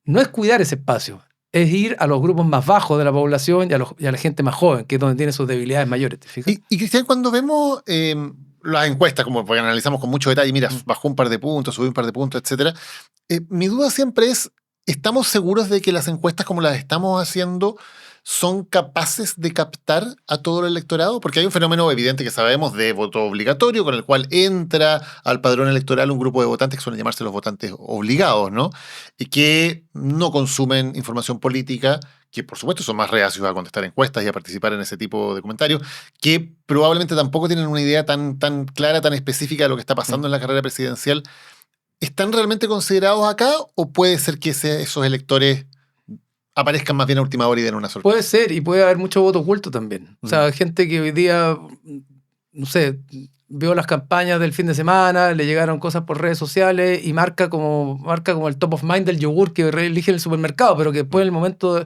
no es cuidar ese espacio, es ir a los grupos más bajos de la población y a la gente más joven, que es donde tiene sus debilidades mayores. ¿Te fijas? Y Cristian, cuando vemos las encuestas, como porque analizamos con mucho detalle, mira, bajó un par de puntos, subió un par de puntos, etc. Mi duda siempre es, ¿estamos seguros de que las encuestas como las estamos haciendo son capaces de captar a todo el electorado? Porque hay un fenómeno evidente que sabemos de voto obligatorio, con el cual entra al padrón electoral un grupo de votantes que suelen llamarse los votantes obligados, ¿no? Y que no consumen información política, que por supuesto son más reacios a contestar encuestas y a participar en ese tipo de comentarios, que probablemente tampoco tienen una idea tan clara, tan específica de lo que está pasando en la carrera presidencial. ¿Están realmente considerados acá o puede ser que esos electores aparezcan más bien a última hora y den una sorpresa? Puede ser, y puede haber mucho voto oculto también. O sea, gente que hoy día, no sé, vio las campañas del fin de semana, le llegaron cosas por redes sociales y marca como el top of mind del yogur que elige en el supermercado, pero que después en el momento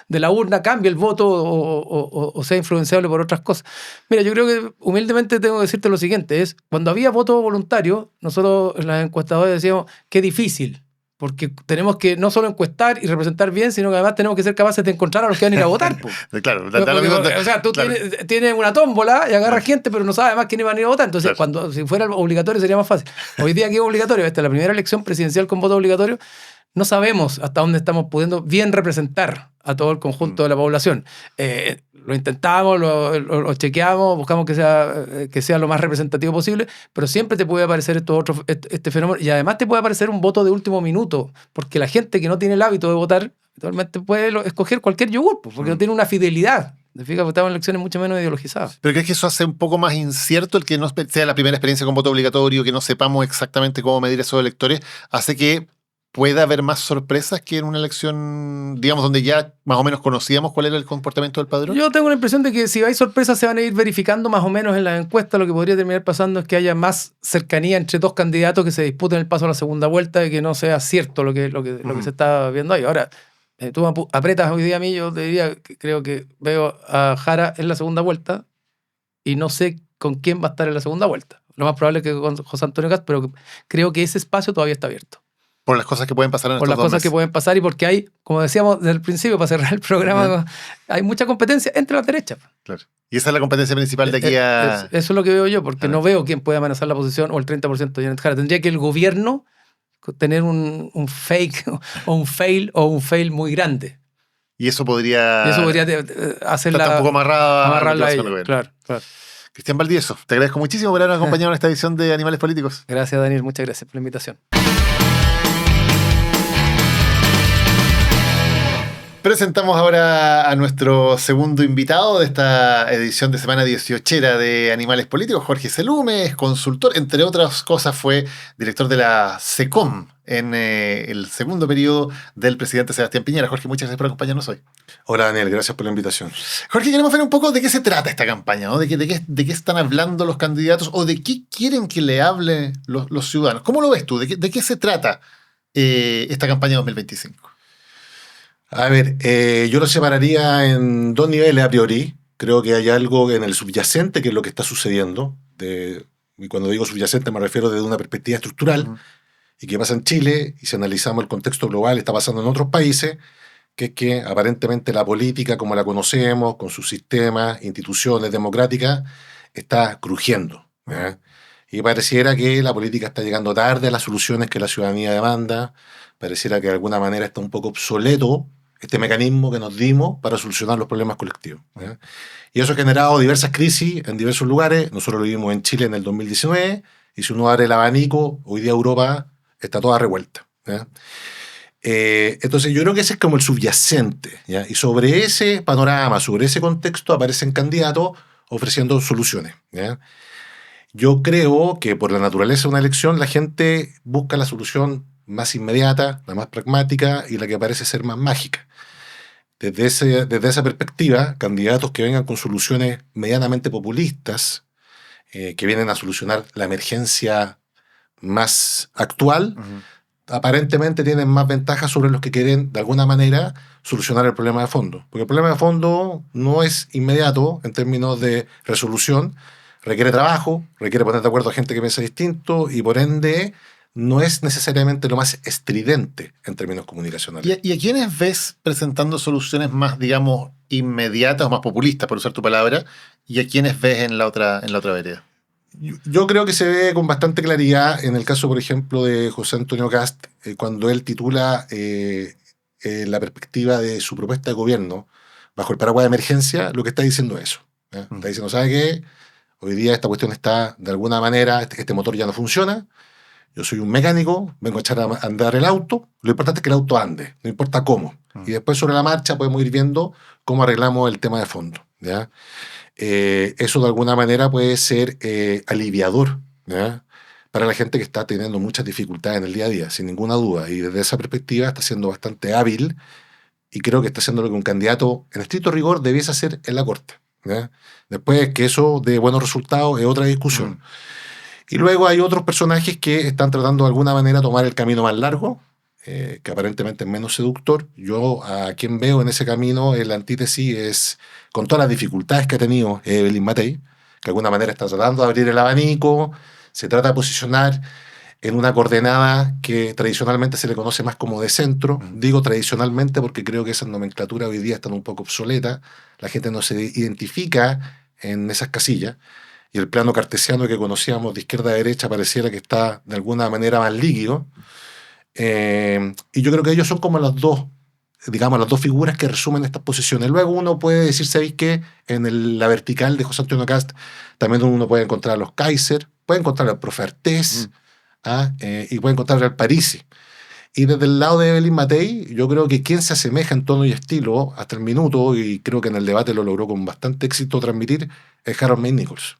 de la urna cambia el voto o sea influenciable por otras cosas. Mira, yo creo que humildemente tengo que decirte lo siguiente, es cuando había voto voluntario, nosotros en las encuestadoras decíamos, qué difícil, porque tenemos que no solo encuestar y representar bien, sino que además tenemos que ser capaces de encontrar a los que van a ir a votar. Claro, o sea, tú tienes una tómbola y agarras gente, pero no sabes además quiénes van a ir a votar. Entonces, si fuera obligatorio sería más fácil. Hoy día que es obligatorio, esta es la primera elección presidencial con voto obligatorio, no sabemos hasta dónde estamos pudiendo bien representar a todo el conjunto de la población. Lo intentamos, lo chequeamos, buscamos que sea lo más representativo posible, pero siempre te puede aparecer este fenómeno y además te puede aparecer un voto de último minuto, porque la gente que no tiene el hábito de votar actualmente puede escoger cualquier yogur, porque no tiene una fidelidad. Fíjate, estamos en elecciones mucho menos ideologizadas. ¿Pero crees que eso hace un poco más incierto el que no sea la primera experiencia con voto obligatorio, que no sepamos exactamente cómo medir esos electores? ¿Hace que puede haber más sorpresas que en una elección, digamos, donde ya más o menos conocíamos cuál era el comportamiento del padrón? Yo tengo la impresión de que si hay sorpresas se van a ir verificando más o menos en las encuestas. Lo que podría terminar pasando es que haya más cercanía entre dos candidatos que se disputen el paso a la segunda vuelta y que no sea cierto lo que se está viendo ahí. Ahora, tú apretas hoy día a mí, yo te diría que creo que veo a Jara en la segunda vuelta y no sé con quién va a estar en la segunda vuelta. Lo más probable es que con José Antonio Kast, pero creo que ese espacio todavía está abierto. Por las cosas que pueden pasar en estos 2 meses. Por las cosas que pueden pasar y porque hay, como decíamos desde el principio, para cerrar el programa, hay mucha competencia entre las derechas. Claro. Y esa es la competencia principal de aquí a... Eso es lo que veo yo, porque no veo quién puede amenazar la posición o el 30% de Janet Jara. Tendría que el gobierno tener un fake o un fail muy grande. Y eso podría... hacerla... Está un poco amarrarla a ella. Claro. Cristian Valdivieso, te agradezco muchísimo por habernos acompañado en esta edición de Animales Políticos. Gracias, Daniel. Muchas gracias por la invitación. Presentamos ahora a nuestro segundo invitado de esta edición de semana 18 de Animales Políticos, Jorge Selume, es consultor, entre otras cosas fue director de la SECOM en el segundo periodo del presidente Sebastián Piñera. Jorge, muchas gracias por acompañarnos hoy. Hola Daniel, gracias por la invitación. Jorge, queremos ver un poco de qué se trata esta campaña, ¿no? De qué están hablando los candidatos o de qué quieren que le hablen los ciudadanos. ¿Cómo lo ves tú? ¿De qué se trata esta campaña 2025? A ver, yo lo separaría en dos niveles a priori. Creo que hay algo en el subyacente, que es lo que está sucediendo. Y cuando digo subyacente me refiero desde una perspectiva estructural, y que pasa en Chile, y si analizamos el contexto global, está pasando en otros países, que es que aparentemente la política, como la conocemos, con sus sistemas, instituciones democráticas, está crujiendo. Y pareciera que la política está llegando tarde a las soluciones que la ciudadanía demanda. Pareciera que de alguna manera está un poco obsoleto este mecanismo que nos dimos para solucionar los problemas colectivos. Y eso ha generado diversas crisis en diversos lugares. Nosotros lo vivimos en Chile en el 2019, y si uno abre el abanico, hoy día Europa está toda revuelta. Entonces yo creo que ese es como el subyacente. Y sobre ese panorama, sobre ese contexto, aparecen candidatos ofreciendo soluciones. Yo creo que por la naturaleza de una elección la gente busca la solución más inmediata, la más pragmática y la que parece ser más mágica. Desde esa perspectiva, candidatos que vengan con soluciones medianamente populistas, que vienen a solucionar la emergencia más actual, aparentemente tienen más ventajas sobre los que quieren, de alguna manera, solucionar el problema de fondo. Porque el problema de fondo no es inmediato en términos de resolución, requiere trabajo, requiere poner de acuerdo a gente que piensa distinto y por ende no es necesariamente lo más estridente en términos comunicacionales. ¿Y a quiénes ves presentando soluciones más, digamos, inmediatas o más populistas, por usar tu palabra, y a quiénes ves en la otra vereda? Yo creo que se ve con bastante claridad en el caso, por ejemplo, de José Antonio Kast, cuando él titula la perspectiva de su propuesta de gobierno bajo el paraguas de emergencia, lo que está diciendo es eso. Está diciendo, ¿sabe qué? Hoy día esta cuestión está, de alguna manera, este motor ya no funciona. Yo soy un mecánico, vengo a echar a andar el auto. Lo importante es que el auto ande, no importa cómo. Y después sobre la marcha podemos ir viendo cómo arreglamos el tema de fondo. ¿Ya? Eso de alguna manera puede ser aliviador, ¿ya? Para la gente que está teniendo muchas dificultades en el día a día, sin ninguna duda. Y desde esa perspectiva está siendo bastante hábil y creo que está haciendo lo que un candidato en estricto rigor debiese hacer en la corte. ¿Ya? Después que eso dé buenos resultados es otra discusión. Y luego hay otros personajes que están tratando de alguna manera tomar el camino más largo, que aparentemente es menos seductor. Yo a quien veo en ese camino, en la antítesis, es con todas las dificultades que ha tenido Evelyn Matei, que de alguna manera está tratando de abrir el abanico, se trata de posicionar en una coordenada que tradicionalmente se le conoce más como de centro. Digo tradicionalmente porque creo que esas nomenclaturas hoy día están un poco obsoletas, la gente no se identifica en esas casillas. Y el plano cartesiano que conocíamos de izquierda a derecha pareciera que está de alguna manera más líquido. Y yo creo que ellos son como las dos figuras que resumen estas posiciones. Luego uno puede decir, ¿sabéis qué? En la vertical de José Antonio Kast también uno puede encontrar a los Kaiser, puede encontrar al profe Artés, y puede encontrar al Parisi. Y desde el lado de Evelyn Matei, yo creo que quien se asemeja en tono y estilo hasta el minuto, y creo que en el debate lo logró con bastante éxito transmitir, es Harold May Nichols.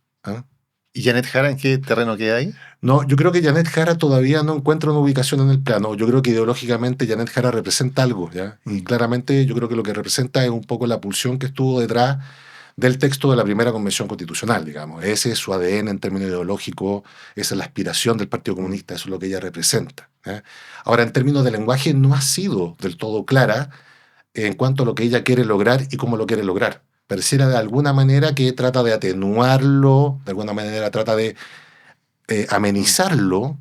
¿Y Janet Jara en qué terreno queda ahí? No, yo creo que Janet Jara todavía no encuentra una ubicación en el plano. Yo creo que ideológicamente Janet Jara representa algo, ¿ya? Y claramente yo creo que lo que representa es un poco la pulsión que estuvo detrás del texto de la primera convención constitucional, digamos. Ese es su ADN en términos ideológicos, esa es la aspiración del Partido Comunista, eso es lo que ella representa. Ahora, en términos de lenguaje, no ha sido del todo clara en cuanto a lo que ella quiere lograr y cómo lo quiere lograr. Pareciera de alguna manera que trata de atenuarlo, de alguna manera trata de amenizarlo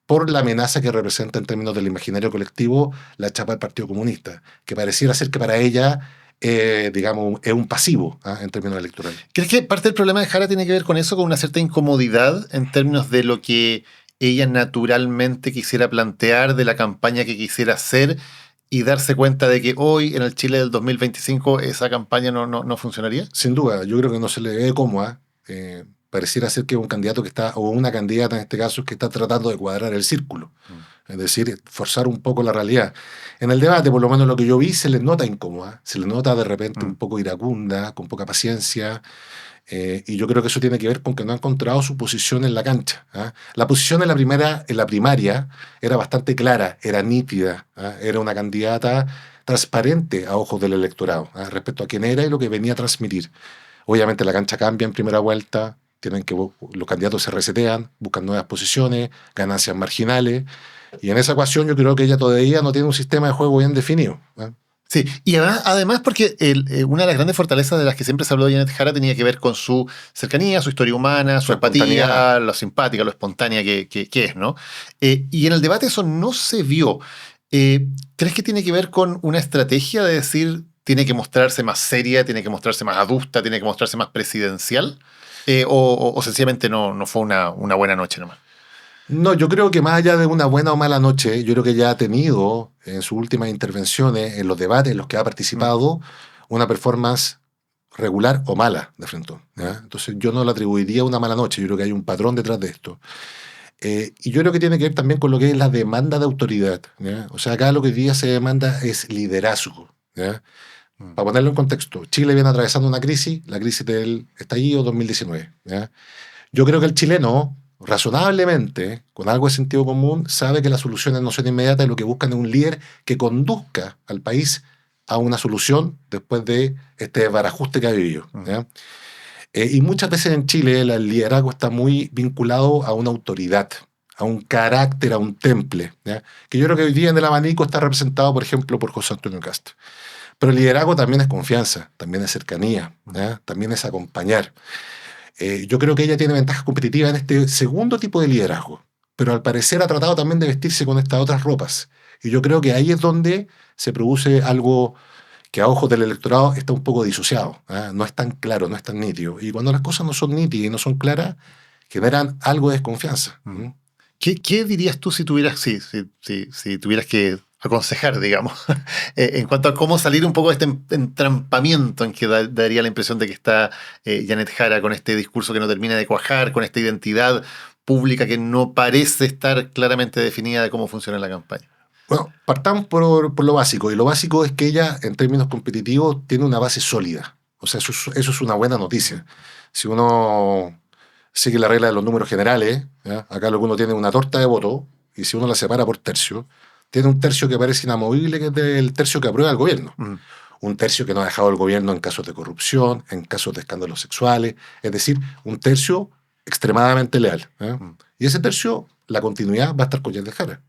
por la amenaza que representa en términos del imaginario colectivo la chapa del Partido Comunista, que pareciera ser que para ella digamos, es un pasivo en términos electorales. ¿Crees que parte del problema de Jara tiene que ver con eso, con una cierta incomodidad en términos de lo que ella naturalmente quisiera plantear, de la campaña que quisiera hacer, y darse cuenta de que hoy, en el Chile del 2025, esa campaña no funcionaría? Sin duda, yo creo que no se le ve cómoda. Pareciera ser que es un candidato que está, o una candidata en este caso, que está tratando de cuadrar el círculo. Es decir, forzar un poco la realidad. En el debate, por lo menos lo que yo vi, se les nota incómoda, se les nota de repente un poco iracunda, con poca paciencia, y yo creo que eso tiene que ver con que no ha encontrado su posición en la cancha. La posición en la primaria era bastante clara, era nítida, era una candidata transparente a ojos del electorado, respecto a quién era y lo que venía a transmitir. Obviamente la cancha cambia en primera vuelta, los candidatos se resetean, buscan nuevas posiciones, ganancias marginales, y en esa ecuación yo creo que ella todavía no tiene un sistema de juego bien definido. Sí, y además porque una de las grandes fortalezas de las que siempre se habló de Janet Jara tenía que ver con su cercanía, su historia humana, su empatía, lo simpática, lo espontánea que es, ¿no? Y en el debate eso no se vio. ¿Crees que tiene que ver con una estrategia de decir tiene que mostrarse más seria, tiene que mostrarse más adusta, tiene que mostrarse más presidencial? ¿O sencillamente no fue una buena noche nomás? No, yo creo que más allá de una buena o mala noche, yo creo que ya ha tenido en sus últimas intervenciones, en los debates en los que ha participado, una performance regular o mala de frente. Entonces yo no le atribuiría una mala noche, yo creo que hay un patrón detrás de esto. Y yo creo que tiene que ver también con lo que es la demanda de autoridad. O sea, acá lo que hoy día se demanda es liderazgo. Para ponerlo en contexto, Chile viene atravesando una crisis, la crisis del estallido 2019. Yo creo que el chileno, razonablemente, con algo de sentido común, sabe que las soluciones no son inmediatas y lo que buscan es un líder que conduzca al país a una solución después de este barajuste que ha vivido. Y muchas veces en Chile el liderazgo está muy vinculado a una autoridad, a un carácter, a un temple, que yo creo que hoy día en el abanico está representado, por ejemplo, por José Antonio Kast. Pero el liderazgo también es confianza, también es cercanía, también es acompañar. Yo creo que ella tiene ventajas competitivas en este segundo tipo de liderazgo, pero al parecer ha tratado también de vestirse con estas otras ropas. Y yo creo que ahí es donde se produce algo que a ojos del electorado está un poco disociado, no es tan claro, no es tan nítido. Y cuando las cosas no son nítidas y no son claras, generan algo de desconfianza. ¿Qué dirías tú si tuvieras que aconsejar, digamos, en cuanto a cómo salir un poco de este entrampamiento en que daría la impresión de que está Janet Jara con este discurso que no termina de cuajar, con esta identidad pública que no parece estar claramente definida de cómo funciona la campaña? Bueno, partamos por lo básico, y lo básico es que ella, en términos competitivos, tiene una base sólida. O sea, eso es una buena noticia. Si uno sigue la regla de los números generales, acá lo que uno tiene es una torta de votos, y si uno la separa por tercio, tiene un tercio que parece inamovible, que es el tercio que aprueba el gobierno. Un tercio que no ha dejado el gobierno en casos de corrupción, en casos de escándalos sexuales, es decir, un tercio extremadamente leal. Y ese tercio, la continuidad va a estar con Janet Jara.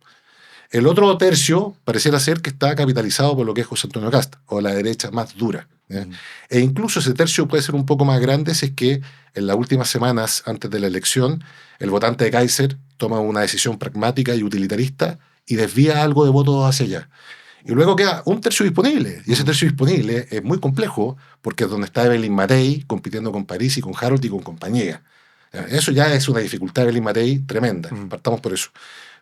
El otro tercio pareciera ser que está capitalizado por lo que es José Antonio Kast, o la derecha más dura. E incluso ese tercio puede ser un poco más grande si es que en las últimas semanas antes de la elección el votante de Kaiser toma una decisión pragmática y utilitarista y desvía algo de votos hacia allá. Y luego queda un tercio disponible. Y ese tercio disponible es muy complejo porque es donde está Evelyn Matei compitiendo con París y con Harold y con compañía. Eso ya es una dificultad de Evelyn Matei tremenda. Partamos por eso.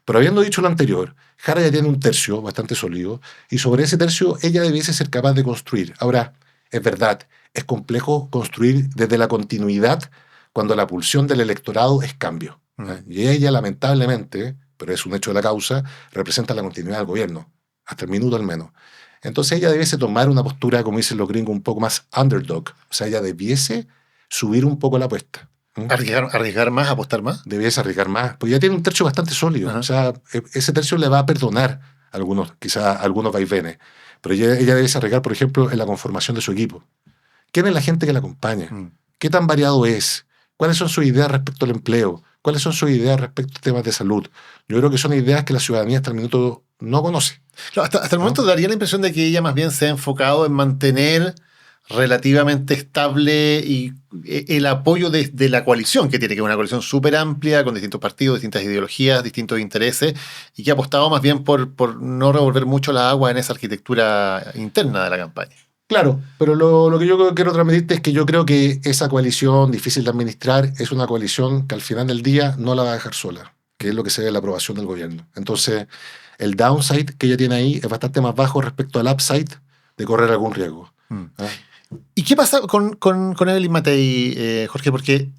Pero habiendo dicho lo anterior, Jara ya tiene un tercio bastante sólido y sobre ese tercio ella debiese ser capaz de construir. Ahora, es verdad, es complejo construir desde la continuidad cuando la pulsión del electorado es cambio. Y ella, lamentablemente, pero es un hecho de la causa, representa la continuidad del gobierno, hasta el minuto al menos. Entonces ella debiese tomar una postura, como dicen los gringos, un poco más underdog. O sea, ella debiese subir un poco la apuesta. ¿Arriesgar más, apostar más? Debiese arriesgar más, porque ya tiene un tercio bastante sólido. O sea, ese tercio le va a perdonar quizás algunos vaivenes. Pero ella debe arriesgar, por ejemplo, en la conformación de su equipo. ¿Quién es la gente que la acompaña? ¿Qué tan variado es? ¿Cuáles son sus ideas respecto al empleo? ¿Cuáles son sus ideas respecto a temas de salud? Yo creo que son ideas que la ciudadanía hasta el minuto no conoce. Hasta el momento daría la impresión de que ella más bien se ha enfocado en mantener relativamente estable y el apoyo de la coalición, que tiene que ser una coalición súper amplia, con distintos partidos, distintas ideologías, distintos intereses, y que ha apostado más bien por no revolver mucho la agua en esa arquitectura interna de la campaña. Claro, pero lo que yo quiero transmitirte es que yo creo que esa coalición difícil de administrar es una coalición que al final del día no la va a dejar sola, que es lo que se ve en la aprobación del gobierno. Entonces, el downside que ella tiene ahí es bastante más bajo respecto al upside de correr algún riesgo. ¿Ah? ¿Y qué pasa con Evelyn Matei, Jorge? Porque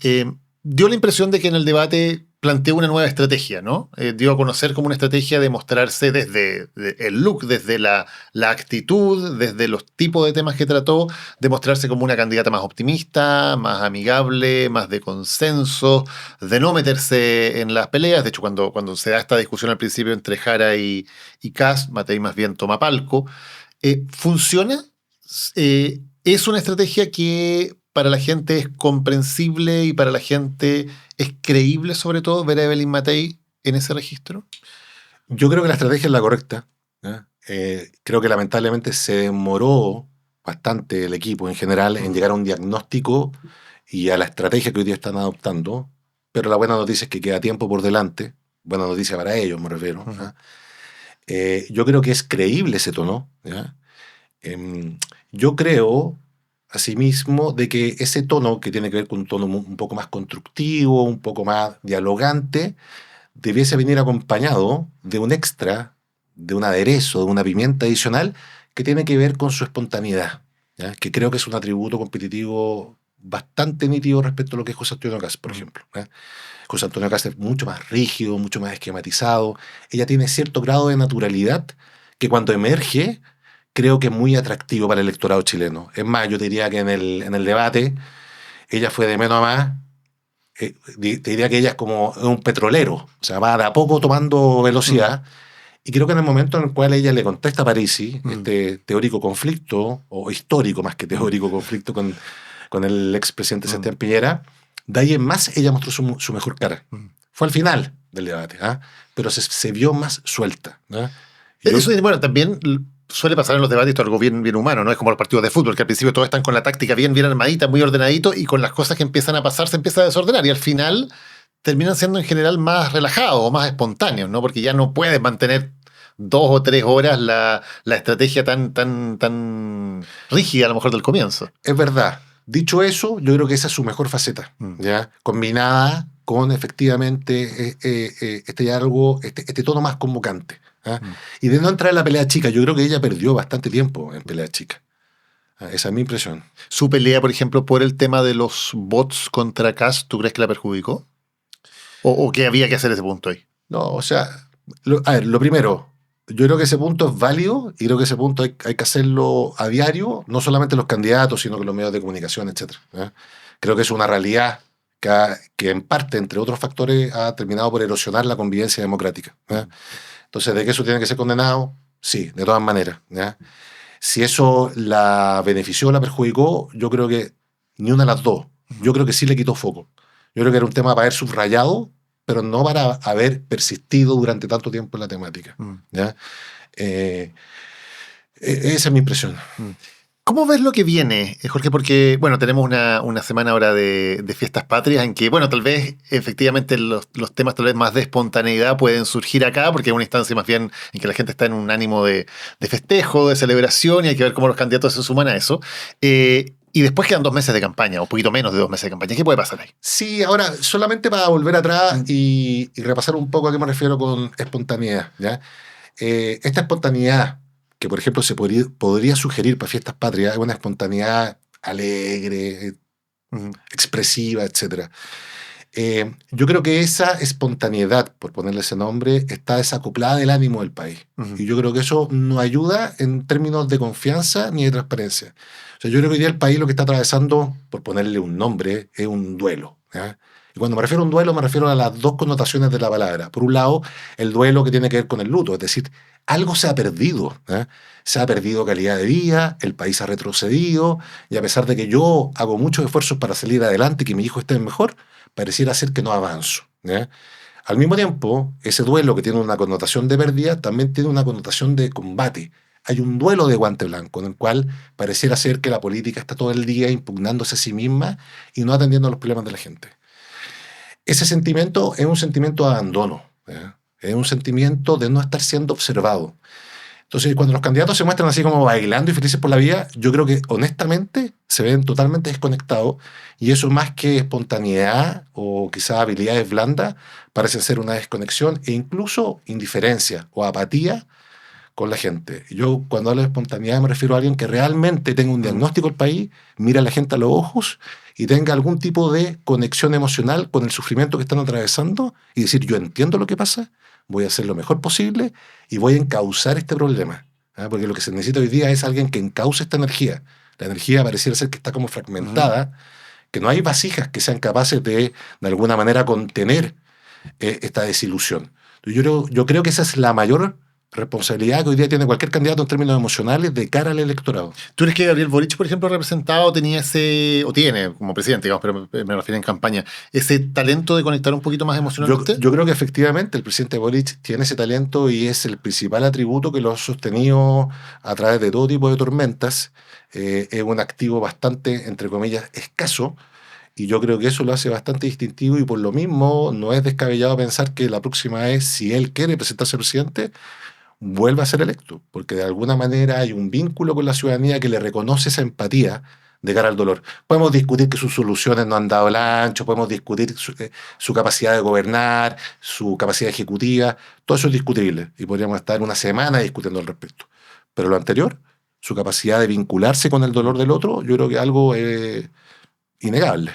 dio la impresión de que en el debate planteó una nueva estrategia, ¿no? Dio a conocer como una estrategia de mostrarse desde el look, desde la actitud, desde los tipos de temas que trató, de mostrarse como una candidata más optimista, más amigable, más de consenso, de no meterse en las peleas. De hecho, cuando se da esta discusión al principio entre Jara y Kast, Matei más bien toma palco. ¿Funciona? ¿Es una estrategia que para la gente es comprensible y para la gente es creíble, sobre todo, ver a Evelyn Matei en ese registro? Yo creo que la estrategia es la correcta. Creo que lamentablemente se demoró bastante el equipo en general en llegar a un diagnóstico y a la estrategia que hoy día están adoptando, pero la buena noticia es que queda tiempo por delante. Buena noticia para ellos, me refiero. Yo creo que es creíble ese tono. Yo creo, asimismo, de que ese tono, que tiene que ver con un tono un poco más constructivo, un poco más dialogante, debiese venir acompañado de un extra, de un aderezo, de una pimienta adicional, que tiene que ver con su espontaneidad, ¿ya? Que creo que es un atributo competitivo bastante nítido respecto a lo que es José Antonio Kast, por ejemplo. José Antonio Kast es mucho más rígido, mucho más esquematizado. Ella tiene cierto grado de naturalidad que cuando emerge creo que es muy atractivo para el electorado chileno. Es más, yo te diría que en el debate ella fue de menos a más. Te diría que ella es como un petrolero, o sea, va de a poco tomando velocidad. Y creo que en el momento en el cual ella le contesta a Parisi este teórico conflicto, o histórico más que teórico conflicto con el expresidente Sebastián Piñera, de ahí en más ella mostró su mejor cara. Fue al final del debate, pero se vio más suelta. Eso, bueno, también suele pasar en los debates, esto es algo bien humano, ¿no? Es como los partidos de fútbol, que al principio todos están con la táctica bien armadita, muy ordenadito, y con las cosas que empiezan a pasar se empieza a desordenar, y al final terminan siendo en general más relajados o más espontáneos, ¿no? Porque ya no puedes mantener 2 o 3 horas la estrategia tan rígida a lo mejor del comienzo. Es verdad. Dicho eso, yo creo que esa es su mejor faceta, ¿ya? Combinada con efectivamente este diálogo, este tono más convocante. Y de no entrar en la pelea chica, yo creo que ella perdió bastante tiempo en pelea chica. Esa es mi impresión. Su pelea, por ejemplo, por el tema de los bots contra Kast, ¿tú crees que la perjudicó? ¿O que había que hacer ese punto ahí? No, o sea, lo primero, yo creo que ese punto es válido y creo que ese punto hay que hacerlo a diario, no solamente los candidatos, sino que los medios de comunicación, etc. Creo que es una realidad que en parte, entre otros factores, ha terminado por erosionar la convivencia democrática. Entonces, ¿de que eso tiene que ser condenado? Sí, de todas maneras. Si eso la benefició o la perjudicó, yo creo que ni una de las dos. Yo creo que sí le quitó foco. Yo creo que era un tema para haber subrayado, pero no para haber persistido durante tanto tiempo en la temática. Esa es mi impresión. ¿Cómo ves lo que viene, Jorge? Porque, bueno, tenemos una semana ahora de fiestas patrias en que, bueno, tal vez efectivamente los temas tal vez más de espontaneidad pueden surgir acá, porque es una instancia más bien en que la gente está en un ánimo de festejo, de celebración, y hay que ver cómo los candidatos se suman a eso. Y después quedan 2 meses de campaña, o un poquito menos de 2 meses de campaña. ¿Qué puede pasar ahí? Sí, ahora, solamente para volver atrás y repasar un poco a qué me refiero con espontaneidad, ¿ya? Esta espontaneidad que, por ejemplo, se podría sugerir para fiestas patrias, es una espontaneidad alegre, expresiva, etc. Yo creo que esa espontaneidad, por ponerle ese nombre, está desacoplada del ánimo del país. Y yo creo que eso no ayuda en términos de confianza ni de transparencia. O sea, yo creo que hoy día el país lo que está atravesando, por ponerle un nombre, es un duelo. Y cuando me refiero a un duelo, me refiero a las 2 connotaciones de la palabra. Por un lado, el duelo que tiene que ver con el luto, es decir, algo se ha perdido. Se ha perdido calidad de vida, el país ha retrocedido, y a pesar de que yo hago muchos esfuerzos para salir adelante y que mi hijo esté mejor, pareciera ser que no avanzo. Al mismo tiempo, ese duelo que tiene una connotación de pérdida también tiene una connotación de combate. Hay un duelo de guante blanco en el cual pareciera ser que la política está todo el día impugnándose a sí misma y no atendiendo a los problemas de la gente. Ese sentimiento es un sentimiento de abandono, es un sentimiento de no estar siendo observado. Entonces, cuando los candidatos se muestran así como bailando y felices por la vida, yo creo que honestamente se ven totalmente desconectados y eso más que espontaneidad o quizás habilidades blandas, parece ser una desconexión e incluso indiferencia o apatía con la gente. Yo cuando hablo de espontaneidad me refiero a alguien que realmente tenga un diagnóstico del país, mira a la gente a los ojos y tenga algún tipo de conexión emocional con el sufrimiento que están atravesando y decir, yo entiendo lo que pasa, voy a hacer lo mejor posible y voy a encauzar este problema. Porque lo que se necesita hoy día es alguien que encauce esta energía. La energía pareciera ser que está como fragmentada, que no hay vasijas que sean capaces de alguna manera, contener esta desilusión. Yo creo que esa es la mayor responsabilidad que hoy día tiene cualquier candidato en términos emocionales de cara al electorado. ¿Tú crees que Gabriel Boric, por ejemplo, representado tenía ese, o tiene como presidente, digamos, pero me refiero en campaña, ese talento de conectar un poquito más emocionalmente? Yo creo que efectivamente el presidente Boric tiene ese talento y es el principal atributo que lo ha sostenido a través de todo tipo de tormentas. Es un activo bastante, entre comillas, escaso. Y yo creo que eso lo hace bastante distintivo y por lo mismo no es descabellado pensar que la próxima vez, si él quiere presentarse presidente, vuelva a ser electo, porque de alguna manera hay un vínculo con la ciudadanía que le reconoce esa empatía de cara al dolor. Podemos discutir que sus soluciones no han dado el ancho, podemos discutir su capacidad de gobernar, su capacidad ejecutiva, todo eso es discutible y podríamos estar una semana discutiendo al respecto. Pero lo anterior, su capacidad de vincularse con el dolor del otro, yo creo que algo innegable.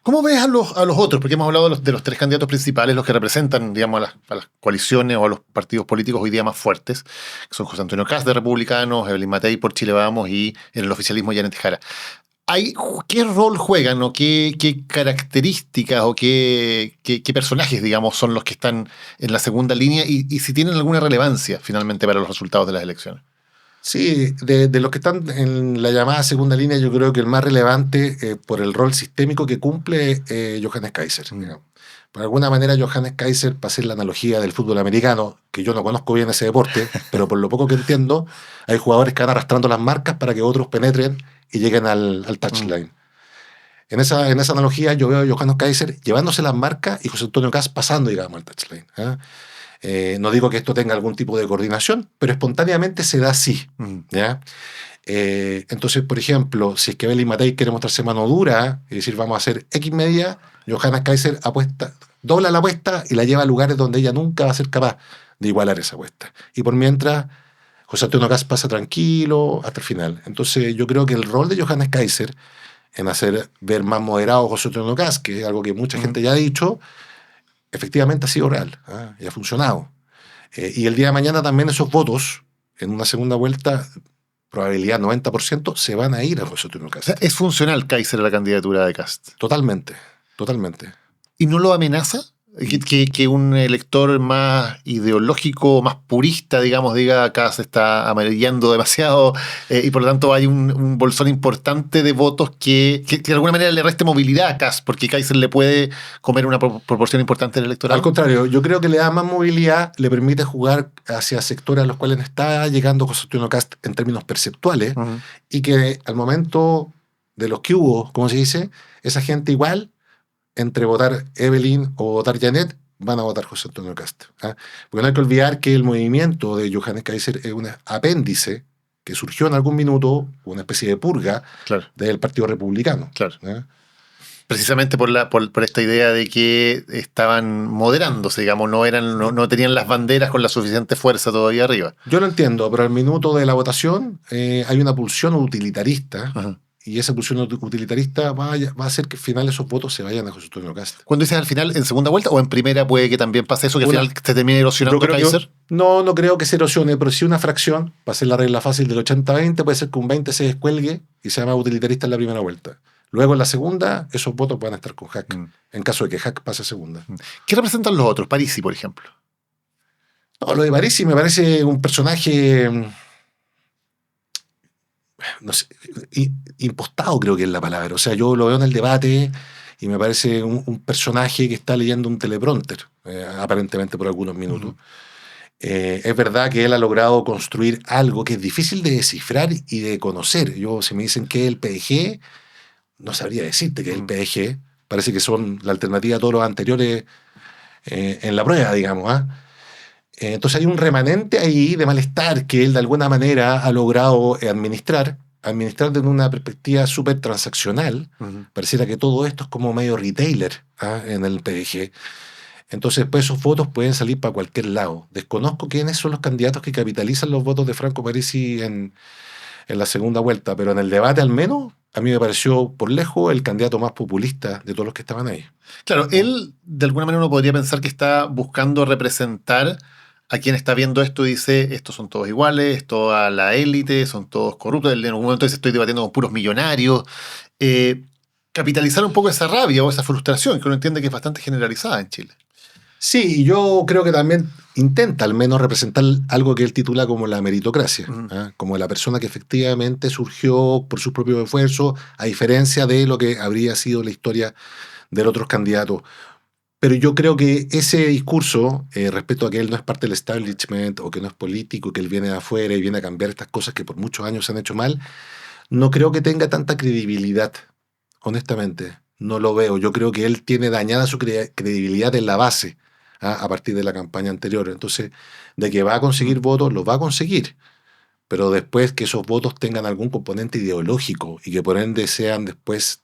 ¿Cómo ves a los otros? Porque hemos hablado de los tres candidatos principales, los que representan, digamos, a las coaliciones o a los partidos políticos hoy día más fuertes, que son José Antonio Kast de Republicanos, Evelyn Matei por Chile Vamos y en el oficialismo Janet Jara. ¿Qué rol juegan o qué características o qué personajes, digamos, son los que están en la segunda línea y si tienen alguna relevancia finalmente para los resultados de las elecciones? Sí, de los que están en la llamada segunda línea, yo creo que el más relevante por el rol sistémico que cumple Johannes Kaiser. Por alguna manera, Johannes Kaiser, para hacer la analogía del fútbol americano, que yo no conozco bien ese deporte, pero por lo poco que entiendo, hay jugadores que van arrastrando las marcas para que otros penetren y lleguen al touchline. En esa analogía, yo veo a Johannes Kaiser llevándose las marcas y José Antonio Kast pasando, digamos, al touchline. No digo que esto tenga algún tipo de coordinación, pero espontáneamente se da así. ¿Ya? Entonces, por ejemplo, si es que Evelyn Matei quiere mostrarse mano dura y decir vamos a hacer X media, Johannes Kaiser dobla la apuesta y la lleva a lugares donde ella nunca va a ser capaz de igualar esa apuesta. Y por mientras, José Antonio Kast pasa tranquilo hasta el final. Entonces, yo creo que el rol de Johannes Kaiser en hacer ver más moderado a José Antonio Kast, que es algo que mucha gente ya ha dicho, efectivamente ha sido real y ha funcionado. Y el día de mañana también esos votos, en una segunda vuelta, probabilidad 90%, se van a ir a José Antonio Kast. O sea, ¿es funcional Kaiser a la candidatura de Kast? Totalmente. ¿Y no lo amenaza? Que un elector más ideológico, más purista, digamos, diga acá se está amarillando demasiado y por lo tanto hay un bolsón importante de votos que de alguna manera le reste movilidad a Kast, porque Kaiser le puede comer una proporción importante del electorado. Al contrario, yo creo que le da más movilidad, le permite jugar hacia sectores a los cuales está llegando José Antonio Kast en términos perceptuales y que al momento de los que hubo, como se dice, esa gente igual entre votar Evelyn o votar Janet, van a votar José Antonio Kast. Porque no hay que olvidar que el movimiento de Johannes Kaiser es un apéndice que surgió en algún minuto, una especie de purga del Partido Republicano. Claro. Precisamente por esta idea de que estaban moderándose, digamos, no tenían las banderas con la suficiente fuerza todavía arriba. Yo lo entiendo, pero al minuto de la votación hay una pulsión utilitarista. Y esa pulsión utilitarista va a hacer que al final esos votos se vayan a José Antonio Kast. ¿Cuándo dices al final, en segunda vuelta o en primera puede que también pase eso, que al final se termine erosionando Kaiser? No creo que se erosione, pero sí una fracción, para hacer la regla fácil del 80-20, puede ser que un 20 se descuelgue y sea más utilitarista en la primera vuelta. Luego en la segunda, esos votos van a estar con Hack, en caso de que Hack pase a segunda. ¿Qué representan los otros? Parisi, por ejemplo. No, lo de Parisi me parece un personaje... no sé, impostado creo que es la palabra. O sea, yo lo veo en el debate y me parece un personaje que está leyendo un teleprompter, aparentemente por algunos minutos. Es verdad que él ha logrado construir algo que es difícil de descifrar y de conocer. Si me dicen que es el PDG, no sabría decirte que es el PDG. Parece que son la alternativa a todos los anteriores en la prueba, digamos. Entonces hay un remanente ahí de malestar que él de alguna manera ha logrado administrar desde una perspectiva súper transaccional. Pareciera que todo esto es como medio retailer en el PDG. Entonces, pues esos votos pueden salir para cualquier lado. Desconozco quiénes son los candidatos que capitalizan los votos de Franco Parisi en la segunda vuelta, pero en el debate al menos, a mí me pareció por lejos el candidato más populista de todos los que estaban ahí. Claro, él de alguna manera uno podría pensar que está buscando representar a quien está viendo esto y dice, estos son todos iguales, es toda la élite, son todos corruptos. En algún momento dice, estoy debatiendo con puros millonarios. Capitalizar un poco esa rabia o esa frustración que uno entiende que es bastante generalizada en Chile. Sí, y yo creo que también intenta al menos representar algo que él titula como la meritocracia, como la persona que efectivamente surgió por sus propios esfuerzos, a diferencia de lo que habría sido la historia de los otros candidatos. Pero yo creo que ese discurso, respecto a que él no es parte del establishment o que no es político, que él viene de afuera y viene a cambiar estas cosas que por muchos años se han hecho mal, no creo que tenga tanta credibilidad, honestamente. No lo veo. Yo creo que él tiene dañada su credibilidad en la base a partir de la campaña anterior. Entonces, de que va a conseguir votos, los va a conseguir. Pero después que esos votos tengan algún componente ideológico y que por ende sean después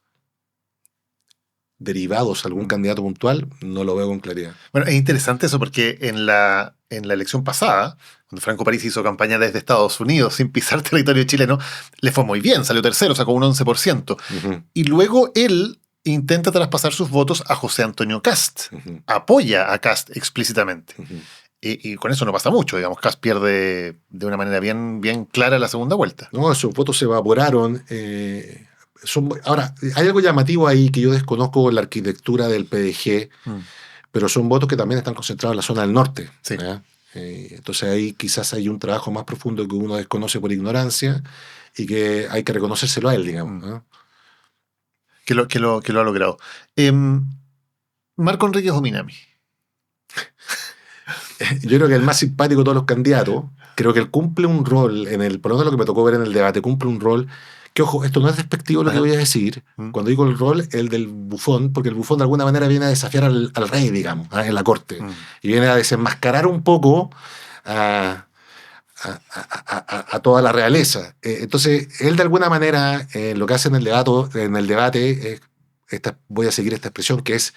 derivados a algún candidato puntual, no lo veo con claridad. Bueno, es interesante eso porque en la elección pasada, cuando Franco Parisi hizo campaña desde Estados Unidos sin pisar territorio chileno, le fue muy bien, salió tercero, sacó un 11%. Y luego él intenta traspasar sus votos a José Antonio Kast. Apoya a Kast explícitamente. Y con eso no pasa mucho, digamos. Kast pierde de una manera bien, bien clara la segunda vuelta. No, esos votos se evaporaron. Ahora, hay algo llamativo ahí que yo desconozco en la arquitectura del PDG, pero son votos que también están concentrados en la zona del norte. Sí. Entonces ahí quizás hay un trabajo más profundo que uno desconoce por ignorancia y que hay que reconocérselo a él, digamos. Que lo ha logrado. Marco Enríquez Ominami. Yo creo que el más simpático de todos los candidatos, creo que él cumple un rol, por lo menos lo que me tocó ver en el debate, cumple un rol que, ojo, esto no es despectivo lo que voy a decir. Cuando digo el rol, el del bufón, porque el bufón de alguna manera viene a desafiar al rey, digamos, en la corte, y viene a desenmascarar un poco a toda la realeza. Entonces, él de alguna manera, lo que hace en el debate voy a seguir esta expresión, que es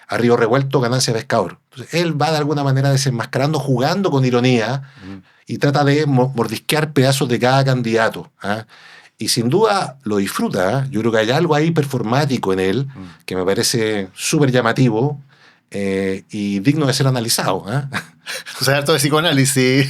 a río revuelto, ganancia pescador. Entonces, él va de alguna manera desenmascarando, jugando con ironía, y trata de mordisquear pedazos de cada candidato. Y sin duda lo disfruta. Yo creo que hay algo ahí performático en él que me parece súper llamativo y digno de ser analizado. O sea, harto de psicoanálisis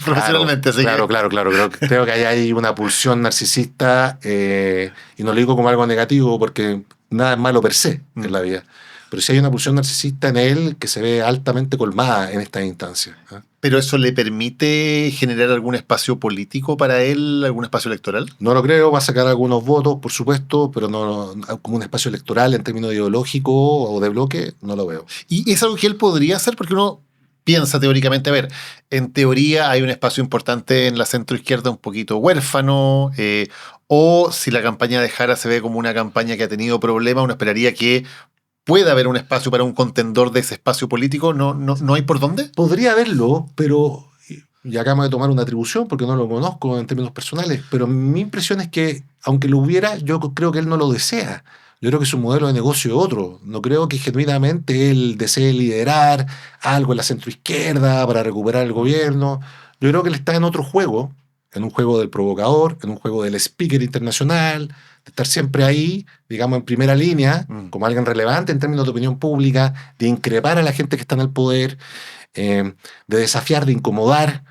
profesionalmente. Claro. Creo que hay una pulsión narcisista y no lo digo como algo negativo porque nada es malo per se en la vida. Pero sí hay una pulsión narcisista en él que se ve altamente colmada en estas instancias. ¿Pero eso le permite generar algún espacio político para él, algún espacio electoral? No lo creo, va a sacar algunos votos, por supuesto, pero no como un espacio electoral en términos ideológicos o de bloque, no lo veo. ¿Y es algo que él podría hacer? Porque uno piensa teóricamente, a ver, en teoría hay un espacio importante en la centroizquierda un poquito huérfano, o si la campaña de Jara se ve como una campaña que ha tenido problemas, uno esperaría que puede haber un espacio para un contendor de ese espacio político. ¿No hay por dónde? Podría haberlo, pero ya acabamos de tomar una atribución porque no lo conozco en términos personales, pero mi impresión es que, aunque lo hubiera, yo creo que él no lo desea. Yo creo que su modelo de negocio es otro. No creo que genuinamente él desee liderar algo en la centroizquierda para recuperar el gobierno. Yo creo que él está en otro juego, en un juego del provocador, en un juego del speaker internacional, de estar siempre ahí, digamos, en primera línea, como alguien relevante en términos de opinión pública, de increpar a la gente que está en el poder, de desafiar, de incomodar,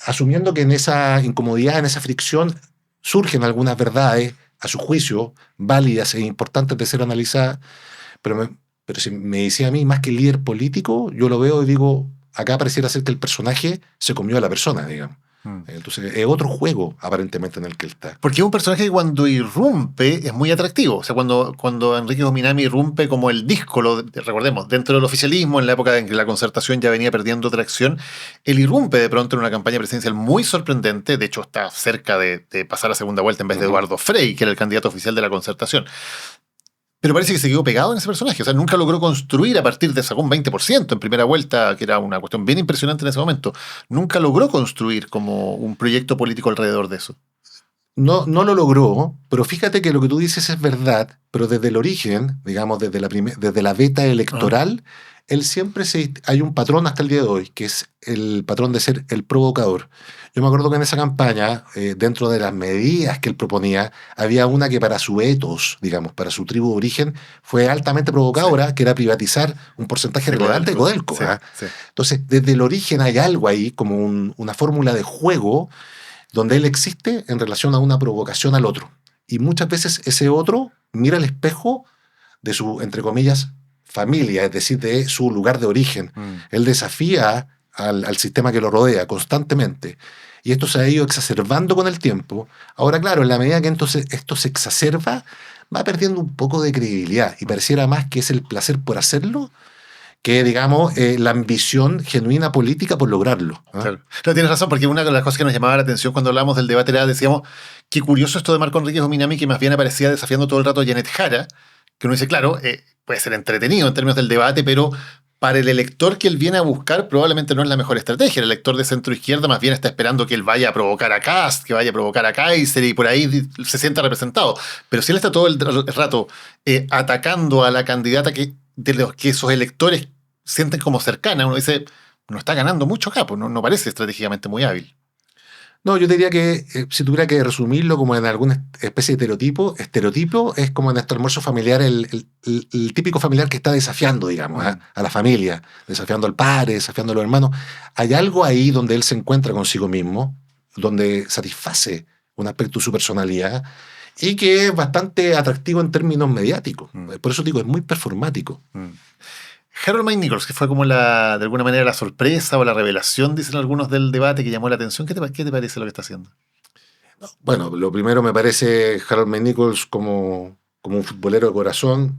asumiendo que en esa incomodidad, en esa fricción, surgen algunas verdades, a su juicio, válidas e importantes de ser analizadas, pero si me decía a mí, más que líder político, yo lo veo y digo, acá pareciera ser que el personaje se comió a la persona, digamos. Entonces es otro juego aparentemente en el que él está. Porque es un personaje que cuando irrumpe es muy atractivo. O sea, cuando Enríquez Ominami irrumpe como el díscolo, recordemos, dentro del oficialismo, en la época en que la Concertación ya venía perdiendo tracción, él irrumpe de pronto en una campaña presidencial muy sorprendente. De hecho, está cerca de pasar a segunda vuelta en vez de Eduardo Frei, que era el candidato oficial de la Concertación. Pero parece que se quedó pegado en ese personaje. O sea, nunca logró construir a partir de sacó un 20% en primera vuelta, que era una cuestión bien impresionante en ese momento. Nunca logró construir como un proyecto político alrededor de eso. No, no lo logró, pero fíjate que lo que tú dices es verdad, pero desde el origen, digamos, desde la beta electoral, él siempre hay un patrón hasta el día de hoy, que es el patrón de ser el provocador. Yo me acuerdo que en esa campaña, dentro de las medidas que él proponía, había una que para su etos, digamos, para su tribu de origen, fue altamente provocadora, que era privatizar un porcentaje relevante de Codelco. Sí, ¿Ah? sí. Entonces, desde el origen hay algo ahí, como una fórmula de juego, donde él existe en relación a una provocación al otro. Y muchas veces ese otro mira al espejo de su, entre comillas, familia, es decir, de su lugar de origen. Él desafía al sistema que lo rodea constantemente. Y esto se ha ido exacerbando con el tiempo. Ahora, claro, en la medida que entonces esto se exacerba, va perdiendo un poco de credibilidad y pareciera más que es el placer por hacerlo que, digamos, la ambición genuina política por lograrlo. ¿Ah? Claro. No, tienes razón, porque una de las cosas que nos llamaba la atención cuando hablábamos del debate era, decíamos, qué curioso esto de Marco Enríquez Ominami, que más bien aparecía desafiando todo el rato a Janet Jara, que uno dice, claro, puede ser entretenido en términos del debate, pero para el elector que él viene a buscar probablemente no es la mejor estrategia. El elector de centro-izquierda más bien está esperando que él vaya a provocar a Kast, que vaya a provocar a Kaiser y por ahí se sienta representado. Pero si él está todo el rato atacando a la candidata de los que esos electores sienten como cercana, uno dice, no está ganando mucho acá, pues no parece estratégicamente muy hábil. No, yo diría que si tuviera que resumirlo como en alguna especie de estereotipo es como en este almuerzo familiar el típico familiar que está desafiando, digamos, a la familia, desafiando al padre, desafiando a los hermanos. Hay algo ahí donde él se encuentra consigo mismo, donde satisface un aspecto de su personalidad y que es bastante atractivo en términos mediáticos. Por eso digo, es muy performático. Harold May Nichols, que fue como de alguna manera la sorpresa o la revelación, dicen algunos del debate, que llamó la atención. ¿Qué te parece lo que está haciendo? Bueno, lo primero me parece Harold May Nichols como un futbolero de corazón.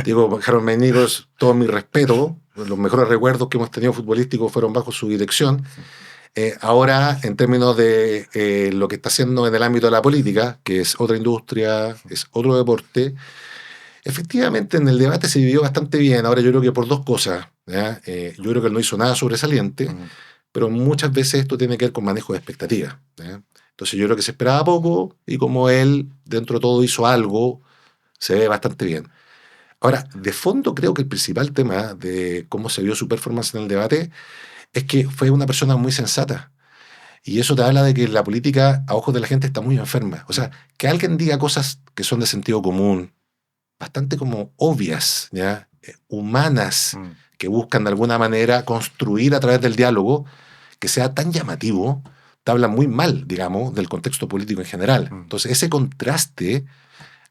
Digo, Harold May Nichols, todo mi respeto, los mejores recuerdos que hemos tenido futbolísticos fueron bajo su dirección. Ahora, en términos de lo que está haciendo en el ámbito de la política, que es otra industria, es otro deporte, efectivamente, en el debate se vivió bastante bien. Ahora yo creo que por dos cosas. Yo creo que él no hizo nada sobresaliente, pero muchas veces esto tiene que ver con manejo de expectativas. Entonces yo creo que se esperaba poco y como él, dentro de todo, hizo algo, se ve bastante bien. Ahora, de fondo creo que el principal tema de cómo se vio su performance en el debate es que fue una persona muy sensata. Y eso te habla de que la política, a ojos de la gente, está muy enferma. O sea, que alguien diga cosas que son de sentido común, bastante como obvias, ¿ya? Humanas, que buscan de alguna manera construir a través del diálogo, que sea tan llamativo, te habla muy mal, digamos, del contexto político en general. Entonces, ese contraste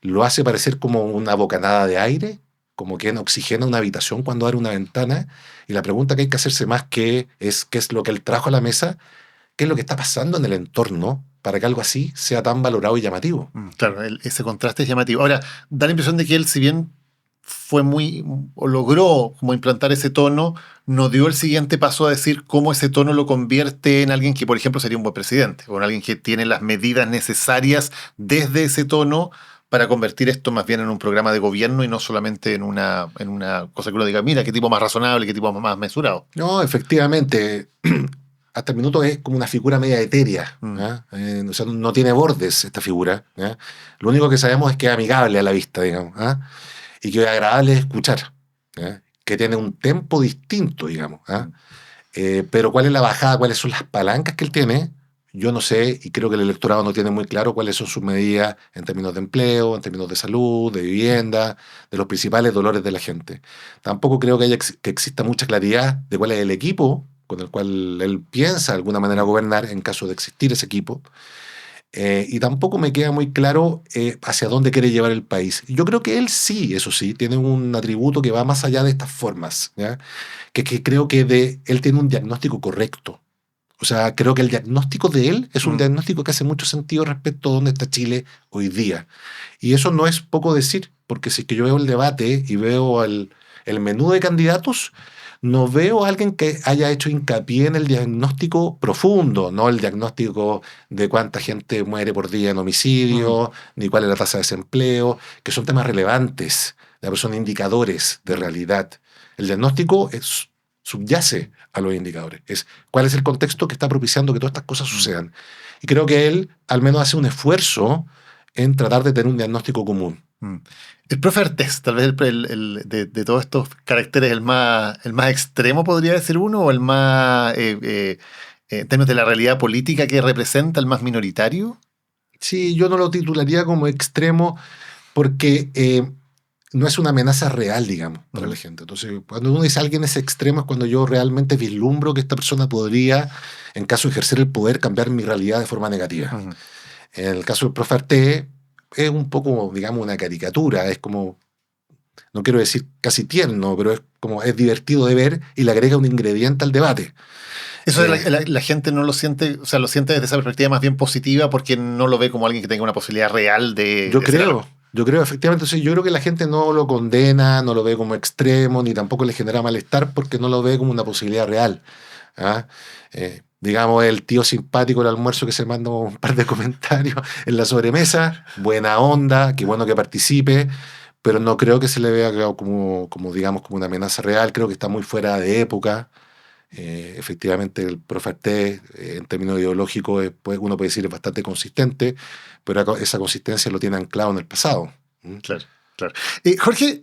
lo hace parecer como una bocanada de aire, como quien oxigena una habitación cuando abre una ventana, y la pregunta que hay que hacerse más que es qué es lo que él trajo a la mesa, qué es lo que está pasando en el entorno, para que algo así sea tan valorado y llamativo. Claro, ese contraste es llamativo. Ahora, da la impresión de que él, si bien logró como implantar ese tono, no dio el siguiente paso a decir cómo ese tono lo convierte en alguien que, por ejemplo, sería un buen presidente, o en alguien que tiene las medidas necesarias desde ese tono para convertir esto más bien en un programa de gobierno y no solamente en una cosa que uno diga, mira, qué tipo más razonable, qué tipo más mesurado. No, efectivamente. Hasta el minuto es como una figura media etérea. O sea, no tiene bordes esta figura. Lo único que sabemos es que es amigable a la vista, digamos, y que es agradable de escuchar, que tiene un tempo distinto, digamos. Pero cuál es la bajada, cuáles son las palancas que él tiene, yo no sé, y creo que el electorado no tiene muy claro cuáles son sus medidas en términos de empleo, en términos de salud, de vivienda, de los principales dolores de la gente. Tampoco creo que exista mucha claridad de cuál es el equipo con el cual él piensa de alguna manera gobernar en caso de existir ese equipo. Y tampoco me queda muy claro hacia dónde quiere llevar el país. Yo creo que él sí, eso sí, tiene un atributo que va más allá de estas formas, ¿ya? Que creo que él tiene un diagnóstico correcto. O sea, creo que el diagnóstico de él es un diagnóstico que hace mucho sentido respecto a dónde está Chile hoy día. Y eso no es poco decir, porque si es que yo veo el debate y veo el menú de candidatos, no veo a alguien que haya hecho hincapié en el diagnóstico profundo, no el diagnóstico de cuánta gente muere por día en homicidio, ni cuál es la tasa de desempleo, que son temas relevantes, pero son indicadores de realidad. El diagnóstico subyace a los indicadores. Es cuál es el contexto que está propiciando que todas estas cosas sucedan. Y creo que él al menos hace un esfuerzo en tratar de tener un diagnóstico común. El profe Artés, tal vez de todos estos caracteres, el más extremo, podría decir uno, o el más, en términos de la realidad política que representa, el más minoritario. Sí, yo no lo titularía como extremo porque no es una amenaza real, digamos, para la gente. Entonces, cuando uno dice alguien es extremo es cuando yo realmente vislumbro que esta persona podría, en caso de ejercer el poder, cambiar mi realidad de forma negativa. En el caso del profe Artés, es un poco, digamos, una caricatura, es como, no quiero decir casi tierno, pero es divertido de ver y le agrega un ingrediente al debate. Eso la gente no lo siente, o sea, lo siente desde esa perspectiva más bien positiva porque no lo ve como alguien que tenga una posibilidad real de... Yo creo, efectivamente, entonces yo creo que la gente no lo condena, no lo ve como extremo, ni tampoco le genera malestar porque no lo ve como una posibilidad real. ¿Ah? Digamos, el tío simpático del almuerzo que se manda un par de comentarios en la sobremesa, buena onda, qué bueno que participe, pero no creo que se le vea como digamos, como una amenaza real, creo que está muy fuera de época. Efectivamente, el profe Artés, en términos ideológicos, uno puede decir es bastante consistente, pero esa consistencia lo tiene anclado en el pasado. Claro. Jorge,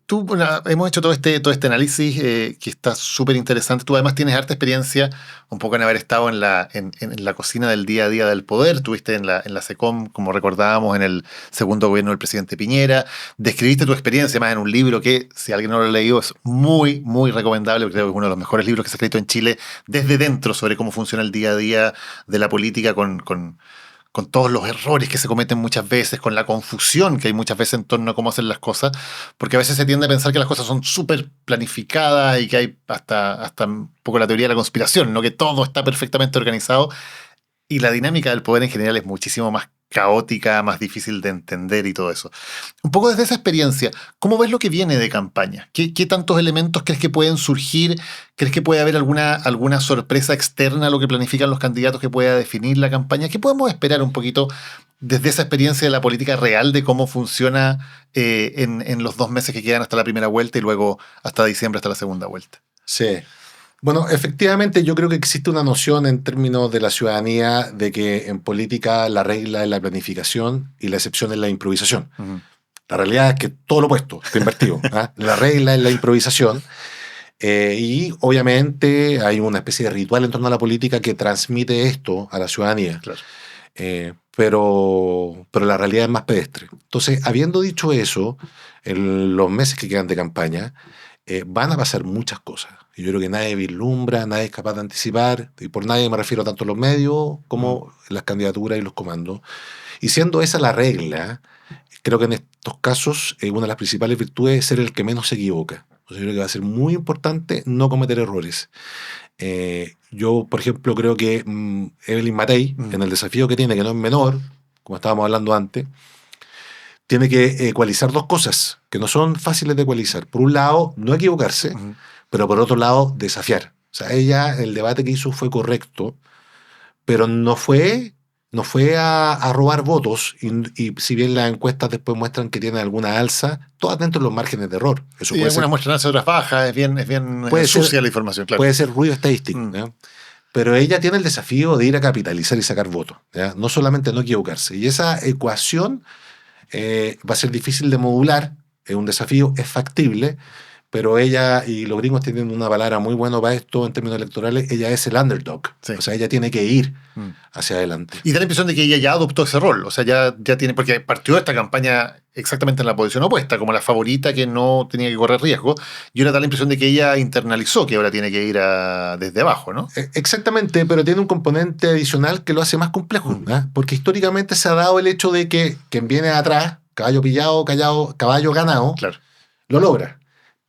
tú, hemos hecho todo este análisis que está súper interesante. Tú además tienes harta experiencia un poco en haber estado en la cocina del día a día del poder. Tuviste en la SECOM, como recordábamos, en el segundo gobierno del presidente Piñera. Describiste tu experiencia más en un libro que, si alguien no lo ha leído, es muy, muy recomendable. Creo que es uno de los mejores libros que se ha escrito en Chile desde dentro sobre cómo funciona el día a día de la política con todos los errores que se cometen muchas veces, con la confusión que hay muchas veces en torno a cómo hacer las cosas, porque a veces se tiende a pensar que las cosas son súper planificadas y que hay hasta un poco la teoría de la conspiración, ¿no? Que todo está perfectamente organizado y la dinámica del poder en general es muchísimo más caótica, más difícil de entender y todo eso. Un poco desde esa experiencia, ¿cómo ves lo que viene de campaña? ¿Qué tantos elementos crees que pueden surgir? ¿Crees que puede haber alguna sorpresa externa a lo que planifican los candidatos que pueda definir la campaña? ¿Qué podemos esperar un poquito desde esa experiencia de la política real de cómo funciona en los 2 meses que quedan hasta la primera vuelta y luego hasta diciembre, hasta la segunda vuelta? Sí. Bueno, efectivamente yo creo que existe una noción en términos de la ciudadanía de que en política la regla es la planificación y la excepción es la improvisación. La realidad es que todo lo opuesto, está invertido. La regla es la improvisación y obviamente hay una especie de ritual en torno a la política que transmite esto a la ciudadanía. Claro. Pero la realidad es más pedestre. Entonces, habiendo dicho eso, en los meses que quedan de campaña, van a pasar muchas cosas. Y yo creo que nadie vislumbra, nadie es capaz de anticipar, y por nadie me refiero tanto a los medios como las candidaturas y los comandos. Y siendo esa la regla, creo que en estos casos una de las principales virtudes es ser el que menos se equivoca. O sea, yo creo que va a ser muy importante no cometer errores. Yo, por ejemplo, creo que Evelyn Matei, en el desafío que tiene, que no es menor, como estábamos hablando antes, tiene que ecualizar 2 cosas que no son fáciles de ecualizar. Por un lado, no equivocarse, pero por otro lado, desafiar. O sea, ella, el debate que hizo fue correcto, pero no fue a robar votos, y si bien las encuestas después muestran que tiene alguna alza, todas dentro de los márgenes de error. Eso sí, algunas muestran alza, otras bajas, es bien sucia la información, claro. Puede ser ruido estadístico, ¿no? Pero ella tiene el desafío de ir a capitalizar y sacar votos, ¿ya? No solamente no equivocarse. Y esa ecuación va a ser difícil de modular, es un desafío, es factible, pero ella, y los gringos tienen una palabra muy buena para esto en términos electorales, ella es el underdog. Sí. O sea, ella tiene que ir hacia adelante. Y da la impresión de que ella ya adoptó ese rol, o sea, ya tiene, porque partió esta campaña exactamente en la posición opuesta, como la favorita que no tenía que correr riesgo, y ahora da la impresión de que ella internalizó que ahora tiene que ir desde abajo, ¿no? Exactamente, pero tiene un componente adicional que lo hace más complejo, ¿no? Porque históricamente se ha dado el hecho de que quien viene atrás, caballo pillado, caballo ganado, claro, lo logra.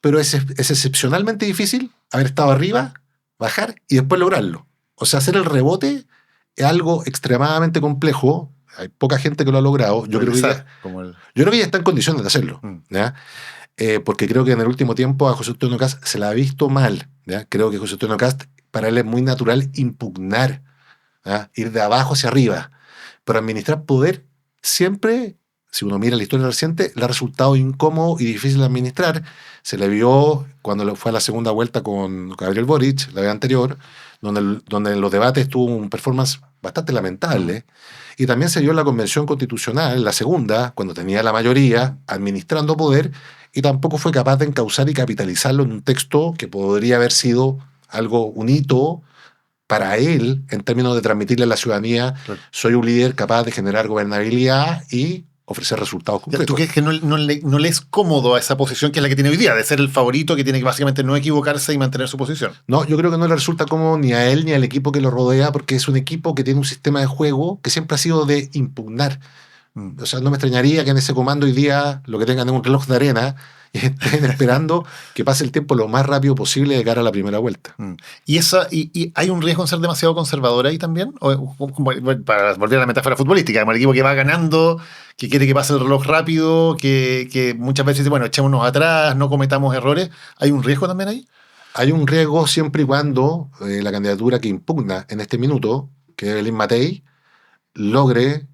Pero es excepcionalmente difícil haber estado arriba, bajar y después lograrlo. O sea, hacer el rebote es algo extremadamente complejo. Hay poca gente que lo ha logrado. Yo creo que ella está en condiciones de hacerlo, ¿ya? porque creo que en el último tiempo a José Antonio Kast se la ha visto mal. ¿Ya? Creo que José Antonio Kast, para él es muy natural impugnar, ¿ya? Ir de abajo hacia arriba. Pero administrar poder siempre, si uno mira la historia reciente, le ha resultado incómodo y difícil de administrar. Se le vio cuando fue a la segunda vuelta con Gabriel Boric, la vez anterior, donde en los debates tuvo un performance bastante lamentable. Y también se vio en la Convención Constitucional, la segunda, cuando tenía la mayoría, administrando poder, y tampoco fue capaz de encauzar y capitalizarlo en un texto que podría haber sido un hito para él, en términos de transmitirle a la ciudadanía, claro, soy un líder capaz de generar gobernabilidad y ofrecer resultados concretos. ¿Tú crees que no le es cómodo a esa posición que es la que tiene hoy día, de ser el favorito que tiene que básicamente no equivocarse y mantener su posición? No, yo creo que no le resulta cómodo ni a él ni al equipo que lo rodea, porque es un equipo que tiene un sistema de juego que siempre ha sido de impugnar. O sea, no me extrañaría que en ese comando hoy día lo que tengan es un reloj de arena y estén esperando que pase el tiempo lo más rápido posible de cara a la primera vuelta. ¿Y hay un riesgo en ser demasiado conservador ahí también? Para volver a la metáfora futbolística, como el equipo que va ganando, que quiere que pase el reloj rápido, que muchas veces dice, bueno, echémonos atrás, no cometamos errores. ¿Hay un riesgo también ahí? Hay un riesgo siempre y cuando la candidatura que impugna en este minuto, que es Evelyn Matei, logre,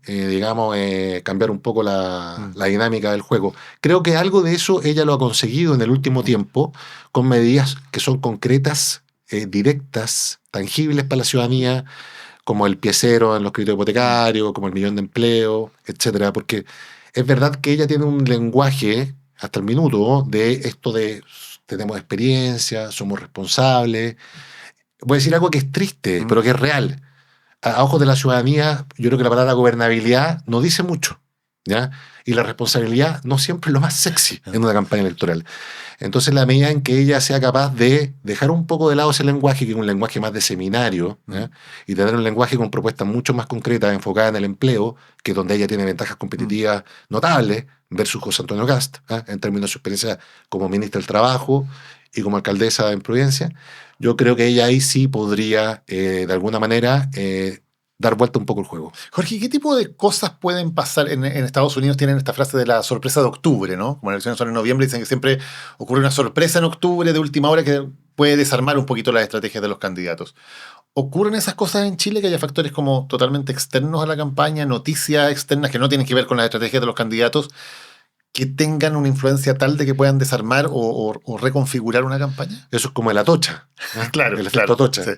cambiar un poco la dinámica del juego. Creo que algo de eso ella lo ha conseguido en el último tiempo, con medidas que son concretas, directas, tangibles para la ciudadanía, como el pie cero en los créditos hipotecarios, como el 1 millón de empleos, etcétera. Porque es verdad que ella tiene un lenguaje, hasta el minuto, de esto de tenemos experiencia, somos responsables. Voy a decir algo que es triste, pero que es real. A ojos de la ciudadanía, yo creo que la palabra gobernabilidad no dice mucho, ¿ya? Y la responsabilidad no siempre es lo más sexy en una campaña electoral. Entonces, la medida en que ella sea capaz de dejar un poco de lado ese lenguaje, que es un lenguaje más de seminario, ¿ya? Y tener un lenguaje con propuestas mucho más concretas, enfocadas en el empleo, que es donde ella tiene ventajas competitivas notables, versus José Antonio Kast, ¿ya? En términos de su experiencia como ministra del Trabajo y como alcaldesa en Providencia, yo creo que ella ahí sí podría, de alguna manera, dar vuelta un poco el juego. Jorge, ¿qué tipo de cosas pueden pasar? En Estados Unidos tienen esta frase de la sorpresa de octubre, ¿no? Como las elecciones son en noviembre, dicen que siempre ocurre una sorpresa en octubre de última hora que puede desarmar un poquito las estrategias de los candidatos. ¿Ocurren esas cosas en Chile, que haya factores como totalmente externos a la campaña, noticias externas que no tienen que ver con las estrategias de los candidatos, que tengan una influencia tal de que puedan desarmar o reconfigurar una campaña? Eso es como el Atocha. Claro, el efecto Atocha. Sí.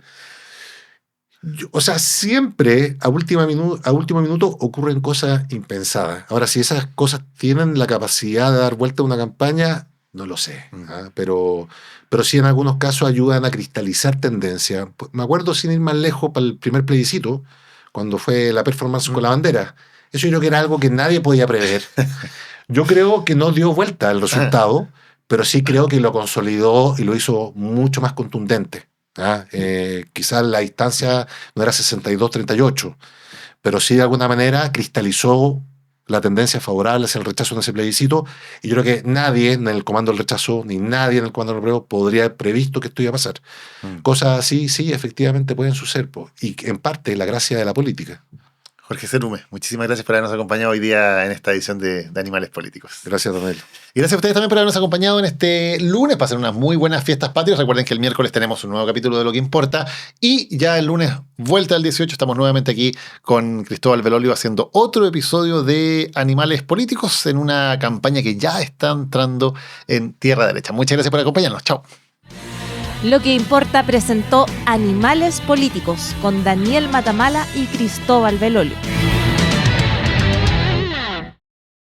O sea, siempre a último minuto ocurren cosas impensadas. Ahora, si esas cosas tienen la capacidad de dar vuelta a una campaña, no lo sé. Pero sí en algunos casos ayudan a cristalizar tendencia. Me acuerdo, sin ir más lejos, para el primer plebiscito, cuando fue la performance con la bandera. Eso yo creo que era algo que nadie podía prever. Yo creo que no dio vuelta el resultado, pero sí creo que lo consolidó y lo hizo mucho más contundente. Quizás la distancia no era 62-38, pero sí de alguna manera cristalizó la tendencia favorable hacia el rechazo en ese plebiscito, y yo creo que nadie en el comando del rechazo ni nadie en el comando del apruebo podría haber previsto que esto iba a pasar. Cosas así sí efectivamente pueden suceder, y en parte la gracia de la política. Jorge Cerume, muchísimas gracias por habernos acompañado hoy día en esta edición de Animales Políticos. Gracias, Donel. Y gracias a ustedes también por habernos acompañado en este lunes, para hacer unas muy buenas fiestas patrias. Recuerden que el miércoles tenemos un nuevo capítulo de Lo que Importa, y ya el lunes, vuelta al 18, estamos nuevamente aquí con Cristóbal Belolio haciendo otro episodio de Animales Políticos en una campaña que ya está entrando en tierra derecha. Muchas gracias por acompañarnos. Chao. Lo que Importa presentó Animales Políticos con Daniel Matamala y Cristóbal Belolio.